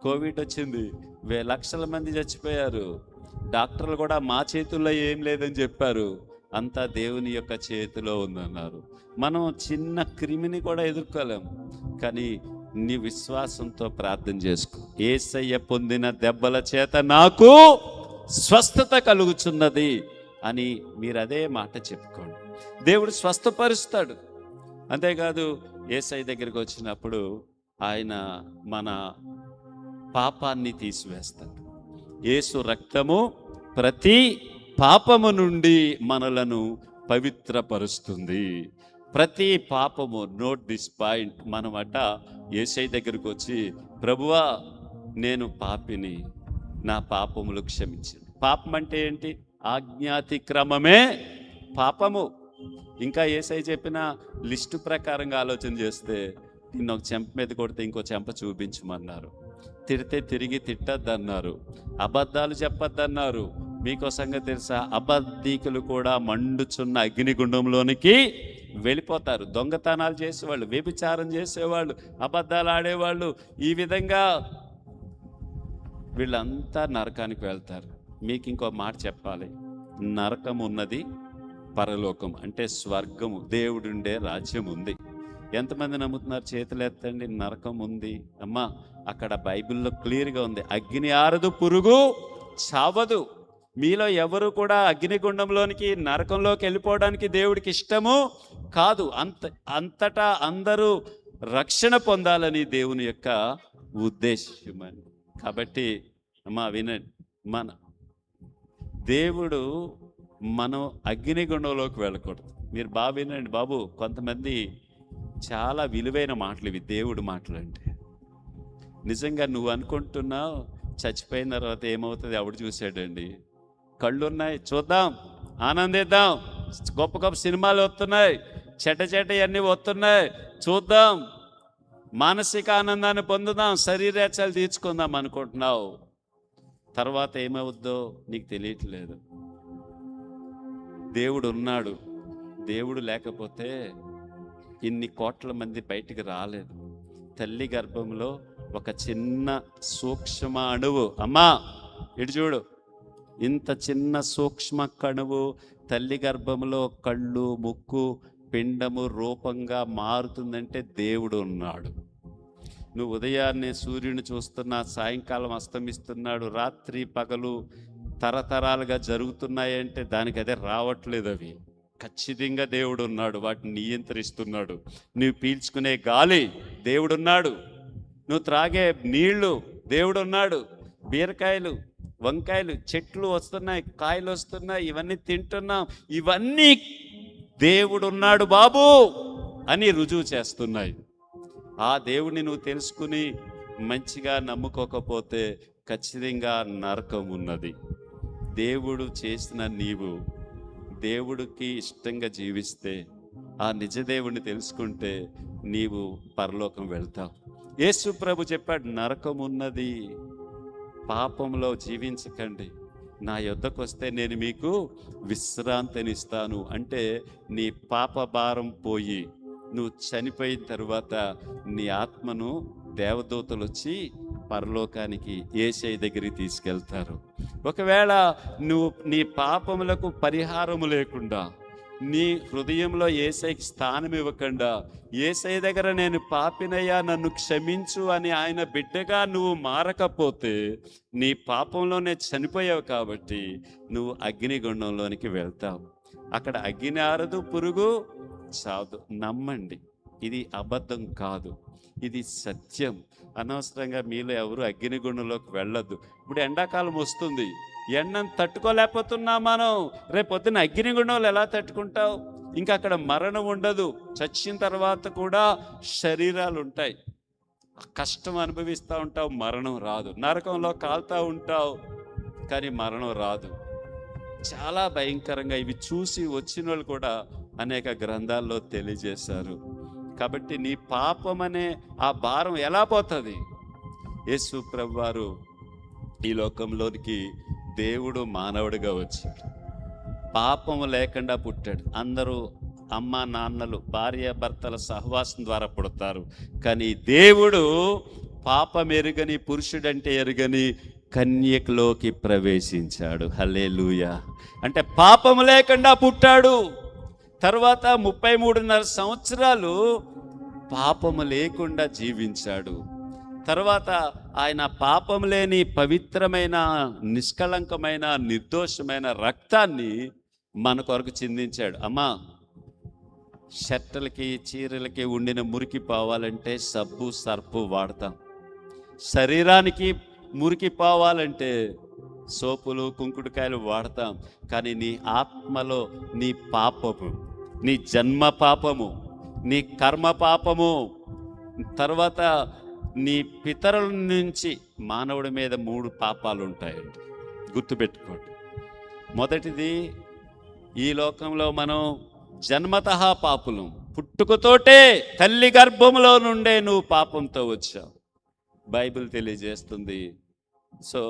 Speaker 5: కోవిడ్ వచ్చింది, లక్షల మంది చచ్చిపోయారు. డాక్టర్లు కూడా మా చేతుల్లో ఏం లేదని చెప్పారు. అంతా దేవుని యొక్క చేతిలో ఉందన్నారు. మనం చిన్న క్రిమిని కూడా ఎదుర్కోలేం. కానీ నీ విశ్వాసంతో ప్రార్థన చేసుకో. యేసయ్య పొందిన దెబ్బల చేత నాకు స్వస్థత కలుగుచున్నది అని మీరు అదే మాట చెప్పుకోండి. దేవుడు స్వస్థపరుస్తాడు. అంతేకాదు యేసయ్య దగ్గరికి వచ్చినప్పుడు ఆయన మన పాపాన్ని తీసివేస్తాడు. యేసు రక్తము ప్రతి పాపము నుండి మనలను పవిత్రపరుస్తుంది. ప్రతి పాపము, నోట్ దిస్ పాయింట్, మనమట యేసయ్య దగ్గరికి వచ్చి ప్రభువా నేను పాపిని, నా పాపములు క్షమించింది. పాపం అంటే ఏంటి? ఆజ్ఞాతిక్రమమే పాపము. ఇంకా యేసయ్య చెప్పిన లిస్టు ప్రకారంగా ఆలోచన చేస్తే నిన్ను ఒక చెంప మీద కొడితే ఇంకో చెంప చూపించమన్నారు, తిడితే తిరిగి తిట్టద్దన్నారు, అబద్ధాలు చెప్పద్దన్నారు. మీకో సంగతి తెలుసా? అబద్ధీకులు కూడా మండుచున్న అగ్నిగుండంలోనికి వెళ్ళిపోతారు. దొంగతనాలు చేసేవాళ్ళు, వ్యభిచారం చేసేవాళ్ళు, అబద్ధాలు ఆడేవాళ్ళు, ఈ విధంగా వీళ్ళంతా నరకానికి వెళ్తారు. మీకు ఇంకో మాట చెప్పాలి, నరకం ఉన్నది, పరలోకం అంటే స్వర్గము, దేవుడుండే రాజ్యం ఉంది. ఎంతమంది నమ్ముతున్నారు? చేతులు ఎత్తండి. నరకం ఉంది అమ్మా, అక్కడ బైబిల్లో క్లియర్గా ఉంది, అగ్ని ఆరదు, పురుగు చావదు. మీలో ఎవరు కూడా అగ్నిగుండంలోనికి, నరకంలోకి వెళ్ళిపోవడానికి దేవుడికి ఇష్టము కాదు. అంతటా అందరూ రక్షణ పొందాలని దేవుని యొక్క ఉద్దేశం. కాబట్టి అమ్మా వినండి, దేవుడు మనం అగ్నిగుండంలోకి వెళ్ళకూడదు. మీరు బాగా వినండి బాబు, కొంతమంది చాలా విలువైన మాటలు ఇవి, దేవుడు మాటలు అంటే. నిజంగా నువ్వు అనుకుంటున్నావు చచ్చిపోయిన తర్వాత ఏమవుతుంది ఎవడు చూశాడండి? కళ్ళున్నాయి, చూద్దాం, ఆనందిద్దాం, గొప్ప గొప్ప సినిమాలు వస్తున్నాయి, చెడ్డ అన్నీ వస్తున్నాయి, చూద్దాం, మానసిక ఆనందాన్ని పొందుదాం, శరీరేచ్ఛలు తీర్చుకుందాం అనుకుంటున్నావు. తర్వాత ఏమవుద్దో నీకు తెలియట్లేదు. దేవుడు ఉన్నాడు. దేవుడు లేకపోతే ఇన్ని కోట్ల మంది బయటికి రాలేదు. తల్లి గర్భంలో ఒక చిన్న సూక్ష్మ అణువు, అమ్మా ఇటు చూడు, ఇంత చిన్న సూక్ష్మ కణువు తల్లి గర్భంలో కళ్ళు, ముక్కు, పిండము రూపంగా మారుతుందంటే దేవుడు ఉన్నాడు. నువ్వు ఉదయాన్నే సూర్యుని చూస్తున్నా, సాయంకాలం అస్తమిస్తున్నాడు, రాత్రి పగలు తరతరాలుగా జరుగుతున్నాయంటే దానికి అదే రావట్లేదు. అవి ఖచ్చితంగా దేవుడు ఉన్నాడు, వాటిని నియంత్రిస్తున్నాడు. నువ్వు పీల్చుకునే గాలి దేవుడున్నాడు, నువ్వు త్రాగే నీళ్లు దేవుడున్నాడు, బీరకాయలు, వంకాయలు, చెట్లు వస్తున్నాయి, కాయలు వస్తున్నాయి, ఇవన్నీ తింటున్నాం, ఇవన్నీ దేవుడున్నాడు బాబు అని రుజువు చేస్తున్నాయి. ఆ దేవుడిని నువ్వు తెలుసుకుని మంచిగా నమ్ముకోకపోతే ఖచ్చితంగా నరకం ఉన్నది. దేవుడు చేసిన నీవు దేవుడికి ఇష్టంగా జీవిస్తే, ఆ నిజదేవుడిని తెలుసుకుంటే నీవు పరలోకం వెళ్తావు. యేసు ప్రభు చెప్పాడు, నరకం ఉన్నది, పాపంలో జీవించకండి, నా యొద్దకు వస్తే నేను మీకు విశ్రాంతినిస్తాను. అంటే నీ పాప భారం పోయి నువ్వు చనిపోయిన తర్వాత నీ ఆత్మను దేవదూతలు వచ్చి పరలోకానికి, యేసయ్య దగ్గరికి తీసుకెళ్తారు. ఒకవేళ నువ్వు నీ పాపములకు పరిహారము లేకుండా, నీ హృదయంలో యేసయ్యకి స్థానం ఇవ్వకుండా, యేసయ్య దగ్గర నేను పాపినయ్యా నన్ను క్షమించు అని ఆయన బిడ్డగా నువ్వు మారకపోతే నీ పాపంలోనే చనిపోయావు. కాబట్టి నువ్వు అగ్నిగుండంలోనికి వెళ్తావు. అక్కడ అగ్ని ఆరదు, పురుగు చావదు. నమ్మండి, ఇది అబద్ధం కాదు, ఇది సత్యం. అనవసరంగా మీలో ఎవరు అగ్నిగుండంలోకి వెళ్ళొద్దు. ఇప్పుడు ఎండాకాలం వస్తుంది, ఎండను తట్టుకోలేకపోతున్నాం మనం. రేపొద్దున అగ్నిగుండంలో ఎలా తట్టుకుంటావు? ఇంకా అక్కడ మరణం ఉండదు, చచ్చిన తర్వాత కూడా శరీరాలు ఉంటాయి, కష్టం అనుభవిస్తూ ఉంటావు, మరణం రాదు. నరకంలో కాలుతూ ఉంటావు కానీ మరణం రాదు. చాలా భయంకరంగా ఇవి చూసి వచ్చిన వాళ్ళు కూడా అనేక గ్రంథాల్లో తెలియజేశారు. కాబట్టి నీ పాపం అనే ఆ భారం ఎలా పోతుంది? యేసు ప్రభువారు ఈ లోకంలోనికి దేవుడు మానవుడిగా వచ్చాడు, పాపము లేకుండా పుట్టాడు. అందరూ అమ్మ నాన్నలు, భార్య భర్తల సహవాసం ద్వారా పుడతారు. కానీ దేవుడు పాపం ఎరుగని, పురుషుడంటే ఎరుగని కన్యకలోకి ప్రవేశించాడు. హల్లెలూయా. అంటే పాపము లేకుండా పుట్టాడు. తర్వాత 33.5 సంవత్సరాలు పాపము లేకుండా జీవించాడు. తర్వాత ఆయన పాపం లేని పవిత్రమైన, నిష్కళంకమైన, నిర్దోషమైన రక్తాన్ని మన కొరకు చిందించాడు. అమ్మా, షర్టులకి, చీరలకి ఉండిన మురికి పోవాలంటే సబ్బు, సర్పు వాడతాం. శరీరానికి మురికి పోవాలంటే సోపులు, కుంకుడుకాయలు వాడతాం. కానీ నీ ఆత్మలో నీ పాపము, నీ జన్మ పాపము, నీ కర్మ పాపము, తర్వాత నీ పితరుల నుంచి మానవుడి మీద 3 పాపాలు ఉంటాయండి, గుర్తుపెట్టుకోండి. మొదటిది, ఈ లోకంలో మనం జన్మతః పాపులం, పుట్టుకతోటే తల్లి గర్భంలో నుండే నువ్వు పాపంతో వచ్చావు, బైబిల్ తెలియజేస్తుంది. సో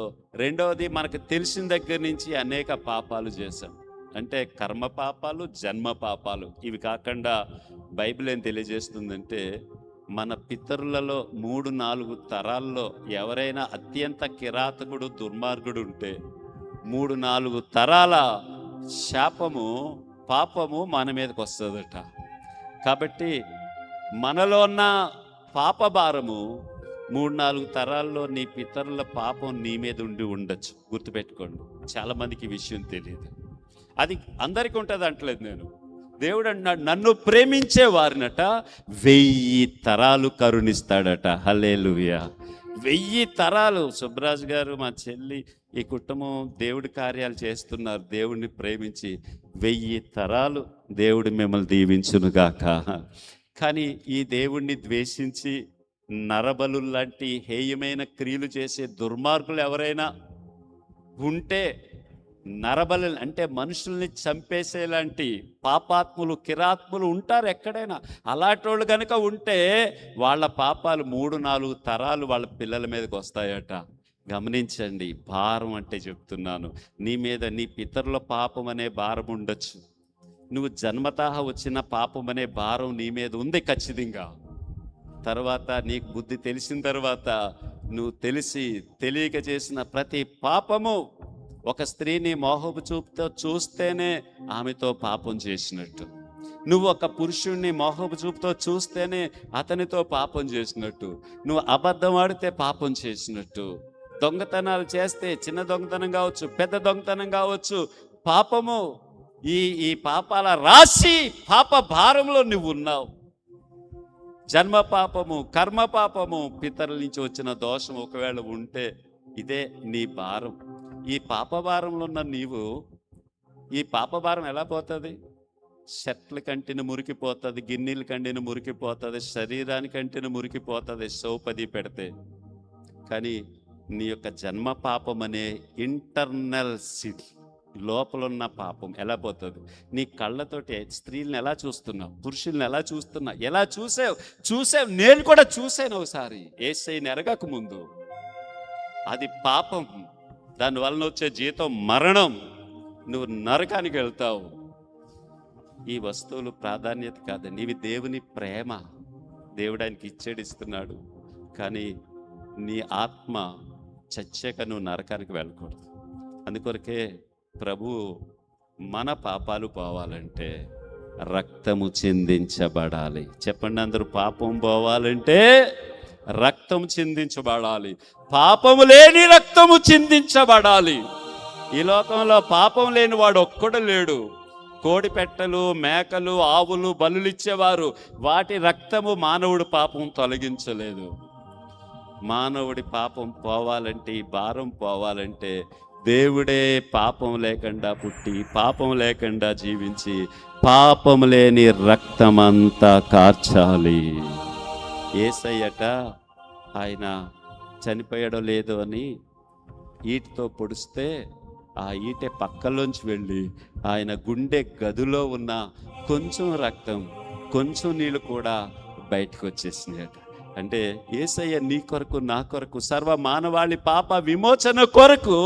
Speaker 5: రెండవది, మనకు తెలిసిన దగ్గర నుంచి అనేక పాపాలు చేశాం. అంటే కర్మ పాపాలు, జన్మ పాపాలు. ఇవి కాకుండా బైబిల్ ఏం తెలియజేస్తుందంటే, మన పితరులలో 3-4 తరాల్లో ఎవరైనా అత్యంత కిరాతకుడు, దుర్మార్గుడు ఉంటే 3-4 తరాల శాపము, పాపము మన మీదకి వస్తుందట. కాబట్టి మనలో ఉన్న పాప భారము 3-4 తరాల్లో నీ పితరుల పాపం నీ మీద ఉండి ఉండొచ్చు. గుర్తుపెట్టుకోండి. చాలామందికి ఈ విషయం తెలియదు. అది అందరికీ ఉంటుంది అంటలేదు నేను. దేవుడు అన్నాడు, నన్ను ప్రేమించే వారినట 1000 తరాలు కరుణిస్తాడట. హల్లెలూయా. 1000 తరాలు. సుబ్బరాజు గారు, మా చెల్లి, ఈ కుటుంబం దేవుడి కార్యాలు చేస్తున్నారు. దేవుడిని ప్రేమించి 1000 తరాలు దేవుడు మిమ్మల్ని దీవించునుగాక. కానీ ఈ దేవుణ్ణి ద్వేషించి నరబలు లాంటి హేయమైన క్రియలు చేసే దుర్మార్గులు ఎవరైనా ఉంటే, నరబలు అంటే మనుషుల్ని చంపేసేలాంటి పాపాత్ములు, కిరాత్ములు ఉంటారు ఎక్కడైనా. అలాంటి వాళ్ళు కనుక ఉంటే వాళ్ళ పాపాలు 3-4 తరాలు వాళ్ళ పిల్లల మీదకి వస్తాయట. గమనించండి. భారం అంటే చెప్తున్నాను, నీ మీద నీ పితరుల పాపం అనే భారం ఉండొచ్చు. నువ్వు జన్మతః వచ్చిన పాపం అనే భారం నీ మీద ఉంది ఖచ్చితంగా. తర్వాత నీకు బుద్ధి తెలిసిన తర్వాత నువ్వు తెలిసి తెలియక చేసిన ప్రతి పాపము, ఒక స్త్రీని మోహపు చూపుతో చూస్తేనే ఆమెతో పాపం చేసినట్టు. నువ్వు ఒక పురుషుణ్ణి మోహపు చూపుతో చూస్తేనే అతనితో పాపం చేసినట్టు. నువ్వు అబద్ధం ఆడితే పాపం చేసినట్టు. దొంగతనాలు చేస్తే, చిన్న దొంగతనం కావచ్చు, పెద్ద దొంగతనం కావచ్చు, పాపము. ఈ పాపాల రాశి, పాప భారంలో నువ్వు ఉన్నావు. జన్మ పాపము, కర్మ పాపము, పితరుల నుంచి వచ్చిన దోషం ఒకవేళ ఉంటే ఇదే నీ భారం. ఈ పాప భారంలో ఉన్న నీవు, ఈ పాప భారం ఎలా పోతుంది? షర్ట్ల కంటిన మురికిపోతుంది, గిన్నెల కంటిన మురికిపోతుంది, శరీరానికి కంటిన మురికిపోతుంది సోపది పెడితే. కానీ నీ యొక్క జన్మ పాపం అనే ఇంటర్నల్ సిటీ, లోపలున్న పాపం ఎలా పోతుంది? నీ కళ్ళతోటి స్త్రీలను ఎలా చూస్తున్నావు, పురుషుల్ని ఎలా చూస్తున్నావు, ఎలా చూసావు. నేను కూడా చూశాను ఒకసారి, యేసయ్యని ఎరగక ముందు. అది పాపం. దానివల్ల వచ్చే జీతం మరణం. నువ్వు నరకానికి వెళ్తావు. ఈ వస్తువులు ప్రాధాన్యత కాదండి, ఇవి దేవుని ప్రేమ. దేవుడు ఆయనకి ఇచ్చేడిస్తున్నాడు. కానీ నీ ఆత్మ చచ్చాక నువ్వు నరకానికి వెళ్ళకూడదు. అందుకొరకే ప్రభు మన పాపాలు పోవాలంటే రక్తము చిందించబడాలి. చెప్పండి అందరూ, పాపం పోవాలంటే రక్తం చిందించబడాలి. పాపము లేని రక్తము చిందించబడాలి. ఈ లోకంలో పాపం లేని వాడు ఒక్కడు లేడు. కోడి పెట్టలు, మేకలు, ఆవులు బలులిచ్చేవారు, వాటి రక్తము మానవుడి పాపం తొలగించలేదు. మానవుడి పాపం పోవాలంటే, ఈ భారం పోవాలంటే దేవుడే పాపం లేకుండా పుట్టి, పాపం లేకుండా జీవించి, పాపం లేని రక్తమంతా కార్చాలి. యేసయ్యట ఆయన చనిపోయాడో లేదో అని ఈటతో పొడిస్తే ఆ ఈటె పక్కలోంచి వెళ్ళి ఆయన గుండె గదిలో ఉన్న కొంచెం రక్తం, కొంచెం నీళ్ళు కూడా బయటకు వచ్చేసినాయట. అంటే యేసయ్య నీ కొరకు, నా కొరకు, సర్వ మానవాళి పాప విమోచన కొరకు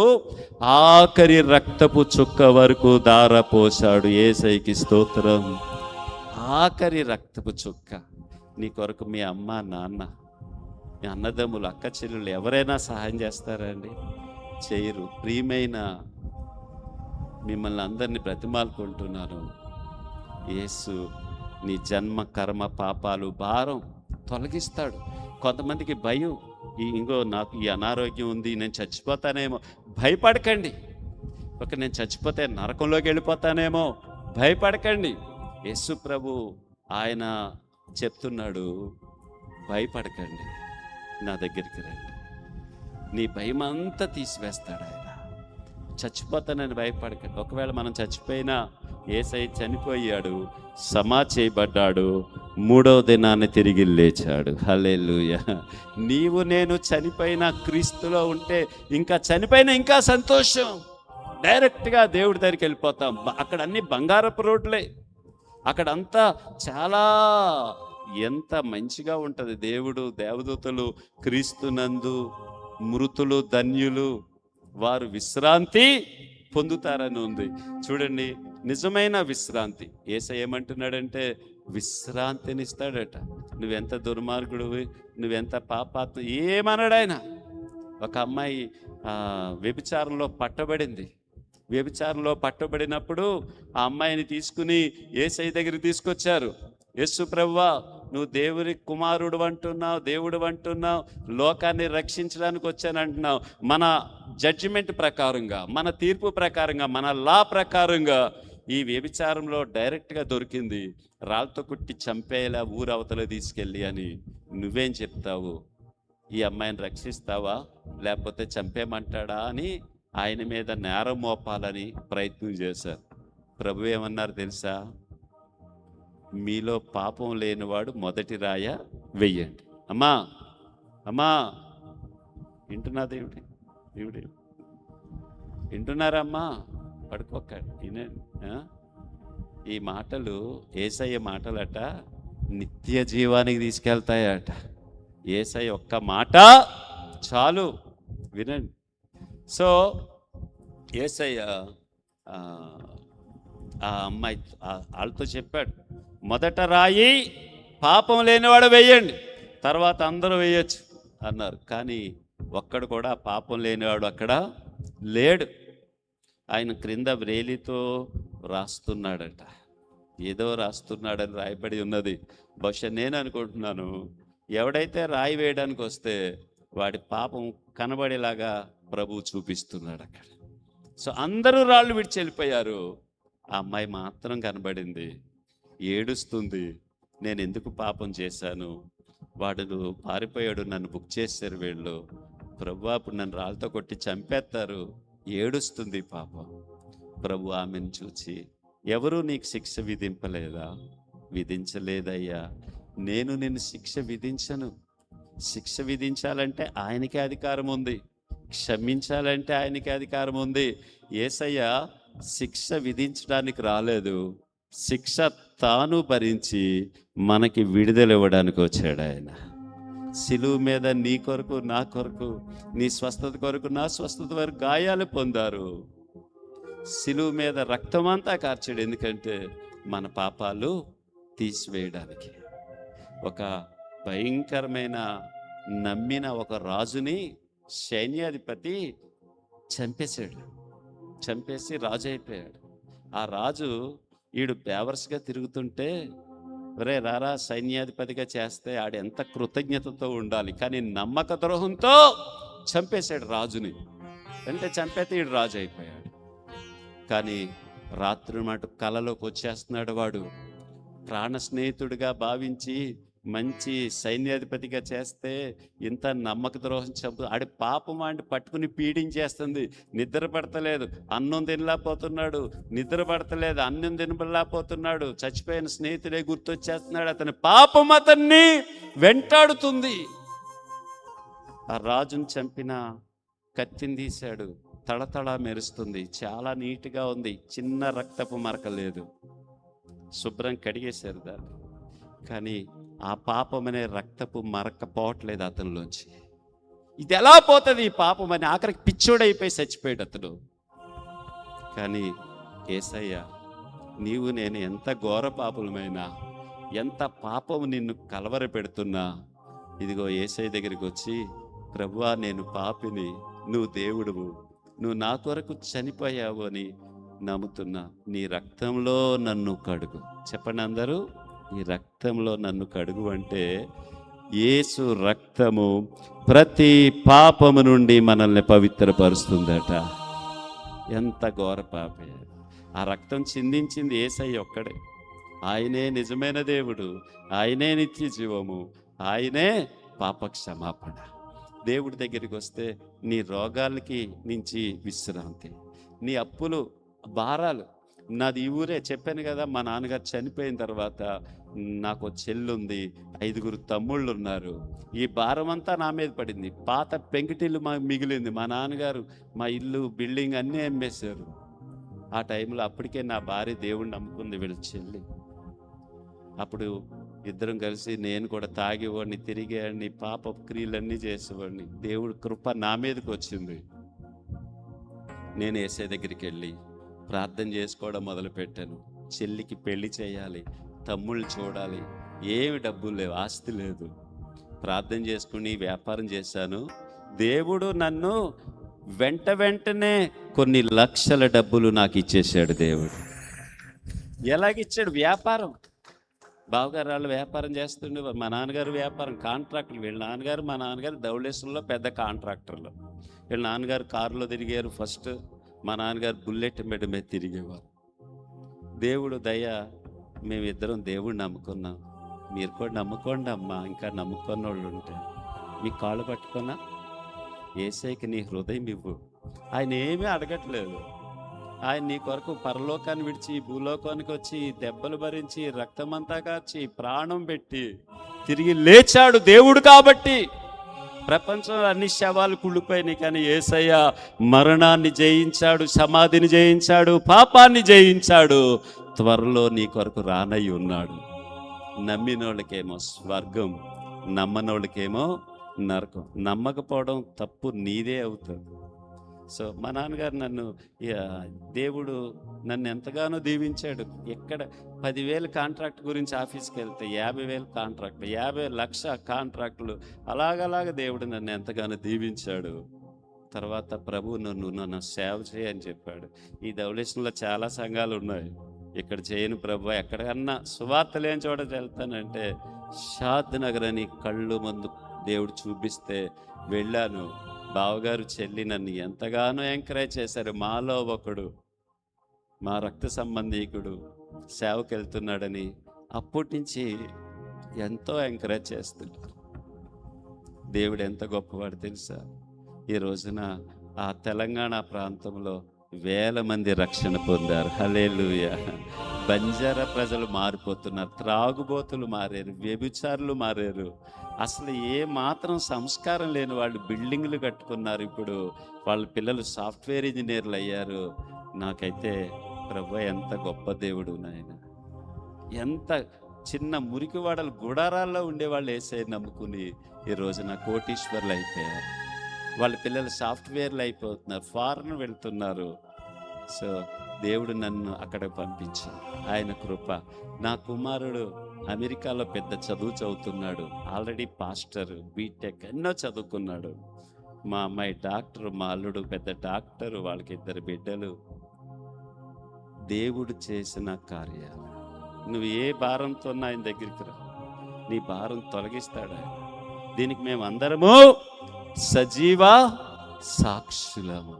Speaker 5: ఆఖరి రక్తపు చుక్క వరకు దారపోశాడు. యేసయ్యకి స్తోత్రం. ఆఖరి రక్తపు చుక్క నీ కొరకు. మీ అమ్మ, నాన్న, మీ అన్నదమ్ములు, అక్క చెల్లెలు ఎవరైనా సహాయం చేస్తారా అండి? చేయరు. ప్రియమైన మిమ్మల్ని అందరినీ బ్రతిమాలుకుంటున్నాను, యేసు నీ జన్మ, కర్మ, పాపాలు భారం తొలగిస్తాడు. కొంతమందికి భయం, నాకు ఈ అనారోగ్యం ఉంది, నేను చచ్చిపోతానేమో. భయపడకండి. నేను చచ్చిపోతే నరకంలోకి వెళ్ళిపోతానేమో, భయపడకండి. యేసు ప్రభు ఆయన చెప్తున్నాడు, భయపడకండి, నా దగ్గరికి రండి, నీ భయం అంతా తీసివేస్తాడు ఆయన. చచ్చిపోతానని భయపడకండి. ఒకవేళ మనం చచ్చిపోయినా యేసయ్య చనిపోయాడు, సమాధి చేయబడ్డాడు, 3వ దినాన్ని తిరిగి లేచాడు. హల్లెలూయా. నీవు నేను చనిపోయిన క్రీస్తులో ఉంటే, ఇంకా చనిపోయినా ఇంకా సంతోషం. డైరెక్ట్గా దేవుడి దగ్గరికి వెళ్ళిపోతాం. అక్కడ అన్ని బంగారపు రోడ్లే. అక్కడంతా చాలా ఎంత మంచిగా ఉంటుంది. దేవుడు, దేవదూతలు క్రీస్తునందు మృతులు ధన్యులు, వారు విశ్రాంతి పొందుతారని ఉంది. చూడండి, నిజమైన విశ్రాంతి. యేసయ్య ఏమంటున్నాడంటే విశ్రాంతినిస్తాడట. నువ్వెంత దుర్మార్గుడివి, నువ్వెంత పాపాత్మ ఏమన్నాడు ఆయన. ఒక అమ్మాయి వ్యభిచారంలో పట్టబడింది. వ్యభిచారంలో పట్టబడినప్పుడు ఆ అమ్మాయిని తీసుకుని యేసయ్య దగ్గరికి తీసుకొచ్చారు. యేసు ప్రభువా, నువ్వు దేవుని కుమారుడు అంటున్నావు, దేవుడు అంటున్నావు, లోకాన్ని రక్షించడానికి వచ్చానంటున్నావు. మన జడ్జిమెంట్ ప్రకారంగా, మన తీర్పు ప్రకారంగా, మన లా ప్రకారంగా ఈ వ్యభిచారంలో డైరెక్ట్గా దొరికింది. రాళ్ళతో కుట్టి చంపేలా ఊరవతల తీసుకెళ్ళి అని నువ్వేం చెప్తావు? ఈ అమ్మాయిని రక్షిస్తావా లేకపోతే చంపేయమంటాడా అని ఆయన మీద నేరం మోపాలని ప్రయత్నం చేశారు. ప్రభు ఏమన్నారు తెలుసా? మీలో పాపం లేనివాడు మొదటి రాయ వెయ్యండి. అమ్మా అమ్మా వింటున్నాదేమిటి? దేవుడే వింటున్నారమ్మా? పడుకోకండి. ఈ మాటలు యేసయ్య మాటలట నిత్య జీవానికి తీసుకెళ్తాయట. యేసయ్య ఒక్క మాట చాలు, వినండి. సో యేసయ్య ఆ అమ్మాయి వాళ్ళతో చెప్పాడు, మొదట రాయి పాపం లేనివాడు వేయండి, తర్వాత అందరూ వేయచ్చు అన్నారు. కానీ ఒక్కడు కూడా పాపం లేనివాడు అక్కడ లేడు. ఆయన క్రింద వ్రేలితో రాస్తున్నాడట. ఏదో రాస్తున్నాడని రాయబడి ఉన్నది. బహుశా నేను అనుకుంటున్నాను, ఎవడైతే రాయి వేయడానికి వస్తే వాడి పాపం కనబడేలాగా ప్రభువు చూపిస్తున్నాడు అక్కడ. సో అందరూ రాళ్ళు విడిచి వెళ్ళిపోయారు, ఆ అమ్మాయి మాత్రం కనబడింది. ఏడుస్తుంది, నేను ఎందుకు పాపం చేశాను, వాడు పారిపోయాడు, నన్ను బుక్ చేశారు వీళ్ళు, ప్రభువా ఇప్పుడు నన్ను రాళ్ళతో కొట్టి చంపేస్తారు. ఏడుస్తుంది పాపం. ప్రభు ఆమెను చూచి, ఎవరు నీకు శిక్ష విధింపలేదా? విధించలేదయ్యా, నేను నిన్ను శిక్ష విధించను. శిక్ష విధించాలంటే ఆయనకే అధికారం ఉంది, క్షమించాలంటే ఆయనకే అధికారం ఉంది. యేసయ్య శిక్ష విధించడానికి రాలేదు, శిక్ష తాను భరించి మనకి విడుదల ఇవ్వడానికి వచ్చాడు ఆయన. సిలువ మీద నీ కొరకు, నా కొరకు, నీ స్వస్థత కొరకు, నా స్వస్థత వరకు గాయాలు పొందారు. సిలువ మీద రక్తమంతా కార్చాడు, ఎందుకంటే మన పాపాలు తీసివేయడానికి. ఒక భయంకరమైన నమ్మిన ఒక రాజుని సైన్యాధిపతి చంపేశాడు. చంపేసి రాజు అయిపోయాడు. ఆ రాజు ఈడు బేవర్స్గా తిరుగుతుంటే, ఒరే రారా సైన్యాధిపతిగా చేస్తే ఆడు ఎంత కృతజ్ఞతతో ఉండాలి, కానీ నమ్మక ద్రోహంతో చంపేశాడు రాజుని. అంటే చంపేస్తే ఈడు రాజు అయిపోయాడు. కానీ రాత్రి మాట కలలోకి వచ్చేస్తున్నాడు వాడు. ప్రాణ స్నేహితుడిగా భావించి మంచి సైన్యాధిపతిగా చేస్తే ఇంత నమ్మక ద్రోహం ఆడి పాపం వాడిని పట్టుకుని పీడించేస్తుంది. నిద్ర పడతలేదు, అన్నం తినలేకపోతున్నాడు, నిద్ర పడతలేదు, అన్నం తినలేకపోతున్నాడు, చచ్చిపోయిన స్నేహితుడే గుర్తొచ్చేస్తున్నాడు, అతని పాపం అతన్ని వెంటాడుతుంది. ఆ రాజును చంపిన కత్తిని తీశాడు, తళతళ మెరుస్తుంది, చాలా నీట్గా ఉంది, చిన్న రక్తపు మరక లేదు, శుభ్రం కడిగేశారు దాన్ని. కానీ ఆ పాపం అనే రక్తపు మరక పోవట్లేదు అతనిలోంచి. ఇది ఎలా పోతుంది ఈ పాపం అని ఆఖరికి పిచ్చోడైపోయి చచ్చిపోయాడు అతడు. కానీ యేసయ్య, నీవు నేను ఎంత ఘోర పాపలమైనా, ఎంత పాపం నిన్ను కలవర పెడుతున్నా, ఇదిగో యేసయ్య దగ్గరికి వచ్చి, ప్రభువా నేను పాపిని, నువ్వు దేవుడువు, నువ్వు నా కొరకు చనిపోయావు అని నమ్ముతున్నా, నీ రక్తంలో నన్ను కడుగు. చెప్పండి అందరూ, ఈ రక్తంలో నన్ను కడుగు అంటే యేసు రక్తము ప్రతి పాపము నుండి మనల్ని పవిత్రపరుస్తుందట. ఎంత ఘోర పాపే! ఆ రక్తం చిందించింది యేసయ్య ఒక్కడే. ఆయనే నిజమైన దేవుడు, ఆయనే నిత్య జీవము, ఆయనే పాప క్షమాపణ. దేవుడి దగ్గరికి వస్తే నీ రోగాలకి నుంచి విశ్రాంతి, నీ అప్పులు భారాలు. నాది ఈ ఊరే, చెప్పాను కదా, మా నాన్నగారు చనిపోయిన తర్వాత నాకు చెల్లుంది, 5 తమ్ముళ్ళు ఉన్నారు, ఈ భారం అంతా నా మీద పడింది. పాత పెంకిటిల్లు మిగిలింది, మా నాన్నగారు మా ఇల్లు బిల్డింగ్ అన్నీ అమ్మేశారు. ఆ టైంలో అప్పటికే నా భార్య దేవుణ్ణి నమ్ముకుంది, వీళ్ళ చెల్లి. అప్పుడు ఇద్దరం కలిసి నేను కూడా తాగేవాడిని, తిరిగేవాడిని, పాప క్రియలన్నీ చేసేవాడిని. దేవుడి కృప నా మీదకి వచ్చింది. నేను యేసయ్య దగ్గరికి వెళ్ళి, ప్రార్థన చేసుకోవడం మొదలుపెట్టాను. చెల్లికి పెళ్లి చేయాలి, తమ్ముళ్ళు చూడాలి, ఏమి డబ్బులు లేవు, ఆస్తి లేదు. ప్రార్థన చేసుకుని వ్యాపారం చేశాను. దేవుడు నన్ను వెంటనే కొన్ని లక్షల డబ్బులు నాకు ఇచ్చేసాడు దేవుడు. ఎలాగిచ్చాడు? వ్యాపారం. బావగారు వాళ్ళు వ్యాపారం చేస్తుండే, మా నాన్నగారు వ్యాపారం, కాంట్రాక్టులు. వీళ్ళ నాన్నగారు మా నాన్నగారు ధవళేశ్వరంలో పెద్ద కాంట్రాక్టర్లు. వీళ్ళ నాన్నగారు కారులో తిరిగారు ఫస్ట్, మా నాన్నగారు బుల్లెట్ మీద తిరిగేవారు. దేవుడు దయ, మేమిద్దరం దేవుడిని నమ్ముకున్నాం. మీరు కూడా నమ్ముకోండి అమ్మా, ఇంకా నమ్ముకున్న వాళ్ళు ఉంటే. మీ కాళ్ళు పట్టుకున్నా యేసయ్యకి నీ హృదయం ఇవ్వు. ఆయన ఏమీ అడగట్లేదు. ఆయన నీ కొరకు పరలోకాన్ని విడిచి భూలోకానికి వచ్చి దెబ్బలు భరించి రక్తమంతా కాచి ప్రాణం పెట్టి తిరిగి లేచాడు దేవుడు. కాబట్టి ప్రపంచంలో అన్ని శవాలు కుళ్ళిపోయినాయి, కానీ యేసయ్య మరణాన్ని జయించాడు, సమాధిని జయించాడు, పాపాన్ని జయించాడు. త్వరలో నీ కొరకు రానయ్యి ఉన్నాడు. నమ్మినోళ్ళకేమో స్వర్గం, నమ్మనోళ్ళకేమో నరకం. నమ్మకపోవడం తప్పు నీదే అవుతుంది. సో మా నాన్నగారు నన్ను, దేవుడు నన్ను ఎంతగానో దీవించాడు. ఎక్కడ 10,000 కాంట్రాక్ట్ గురించి ఆఫీస్కి వెళ్తే 50,000 కాంట్రాక్ట్లు, 50 లక్ష కాంట్రాక్టులు, అలాగలాగ దేవుడు నన్ను ఎంతగానో దీవించాడు. తర్వాత ప్రభు నన్ను సేవ చేయని చెప్పాడు. ఈ ధవళేశ్వరంలో చాలా సంఘాలు ఉన్నాయి, ఇక్కడ చేయను ప్రభు, ఎక్కడికన్నా సువార్త లేని చోట వెళ్తానంటే షాద్ నగర్ అని కళ్ళు ముందు దేవుడు చూపిస్తే వెళ్ళాను. బావగారు చెల్లి నన్ను ఎంతగానో ఎంకరేజ్ చేశారు. మాలో ఒకడు, మా రక్త సంబంధీకుడు సేవకు వెళ్తున్నాడని అప్పటి నుంచి ఎంతో ఎంకరేజ్ చేస్తున్నారు. దేవుడు ఎంత గొప్పవాడు తెలుసా? ఈ రోజున ఆ తెలంగాణ ప్రాంతంలో వేల మంది రక్షణ పొందారు. హల్లెలూయా. బంజారా ప్రజలు మారిపోతున్నారు, త్రాగుబోతులు మారారు, వ్యభిచారులు మారారు. అసలు ఏ మాత్రం సంస్కారం లేని వాళ్ళు బిల్డింగ్లు కట్టుకున్నారు. ఇప్పుడు వాళ్ళ పిల్లలు సాఫ్ట్వేర్ ఇంజనీర్లు అయ్యారు. నాకైతే ప్రభు ఎంత గొప్ప దేవుడు నాయన. ఎంత చిన్న మురికివాడలు గుడారాల్లో ఉండేవాళ్ళు యేసయ్యని నమ్ముకుని ఈ రోజున కోటీశ్వర్లు అయిపోయారు. వాళ్ళ పిల్లలు సాఫ్ట్వేర్లు అయిపోతున్నారు, ఫారెన్ వెళ్తున్నారు. సో దేవుడు నన్ను అక్కడ పంపించాడు, ఆయన కృప. నా కుమారుడు అమెరికాలో పెద్ద చదువు చదువుతున్నాడు, ఆల్రెడీ పాస్టర్, బీటెక్ ఎన్నో చదువుకున్నాడు. మా అమ్మాయి డాక్టర్, మా అల్లుడు పెద్ద డాక్టరు, వాళ్ళకి 2 బిడ్డలు. దేవుడు చేసిన కార్యాలు. నువ్వు ఏ భారంతో ఆయన దగ్గరికి రా, నీ భారం తొలగిస్తాడు ఆయన. దీనికి మేము అందరము సజీవ సాక్షులము.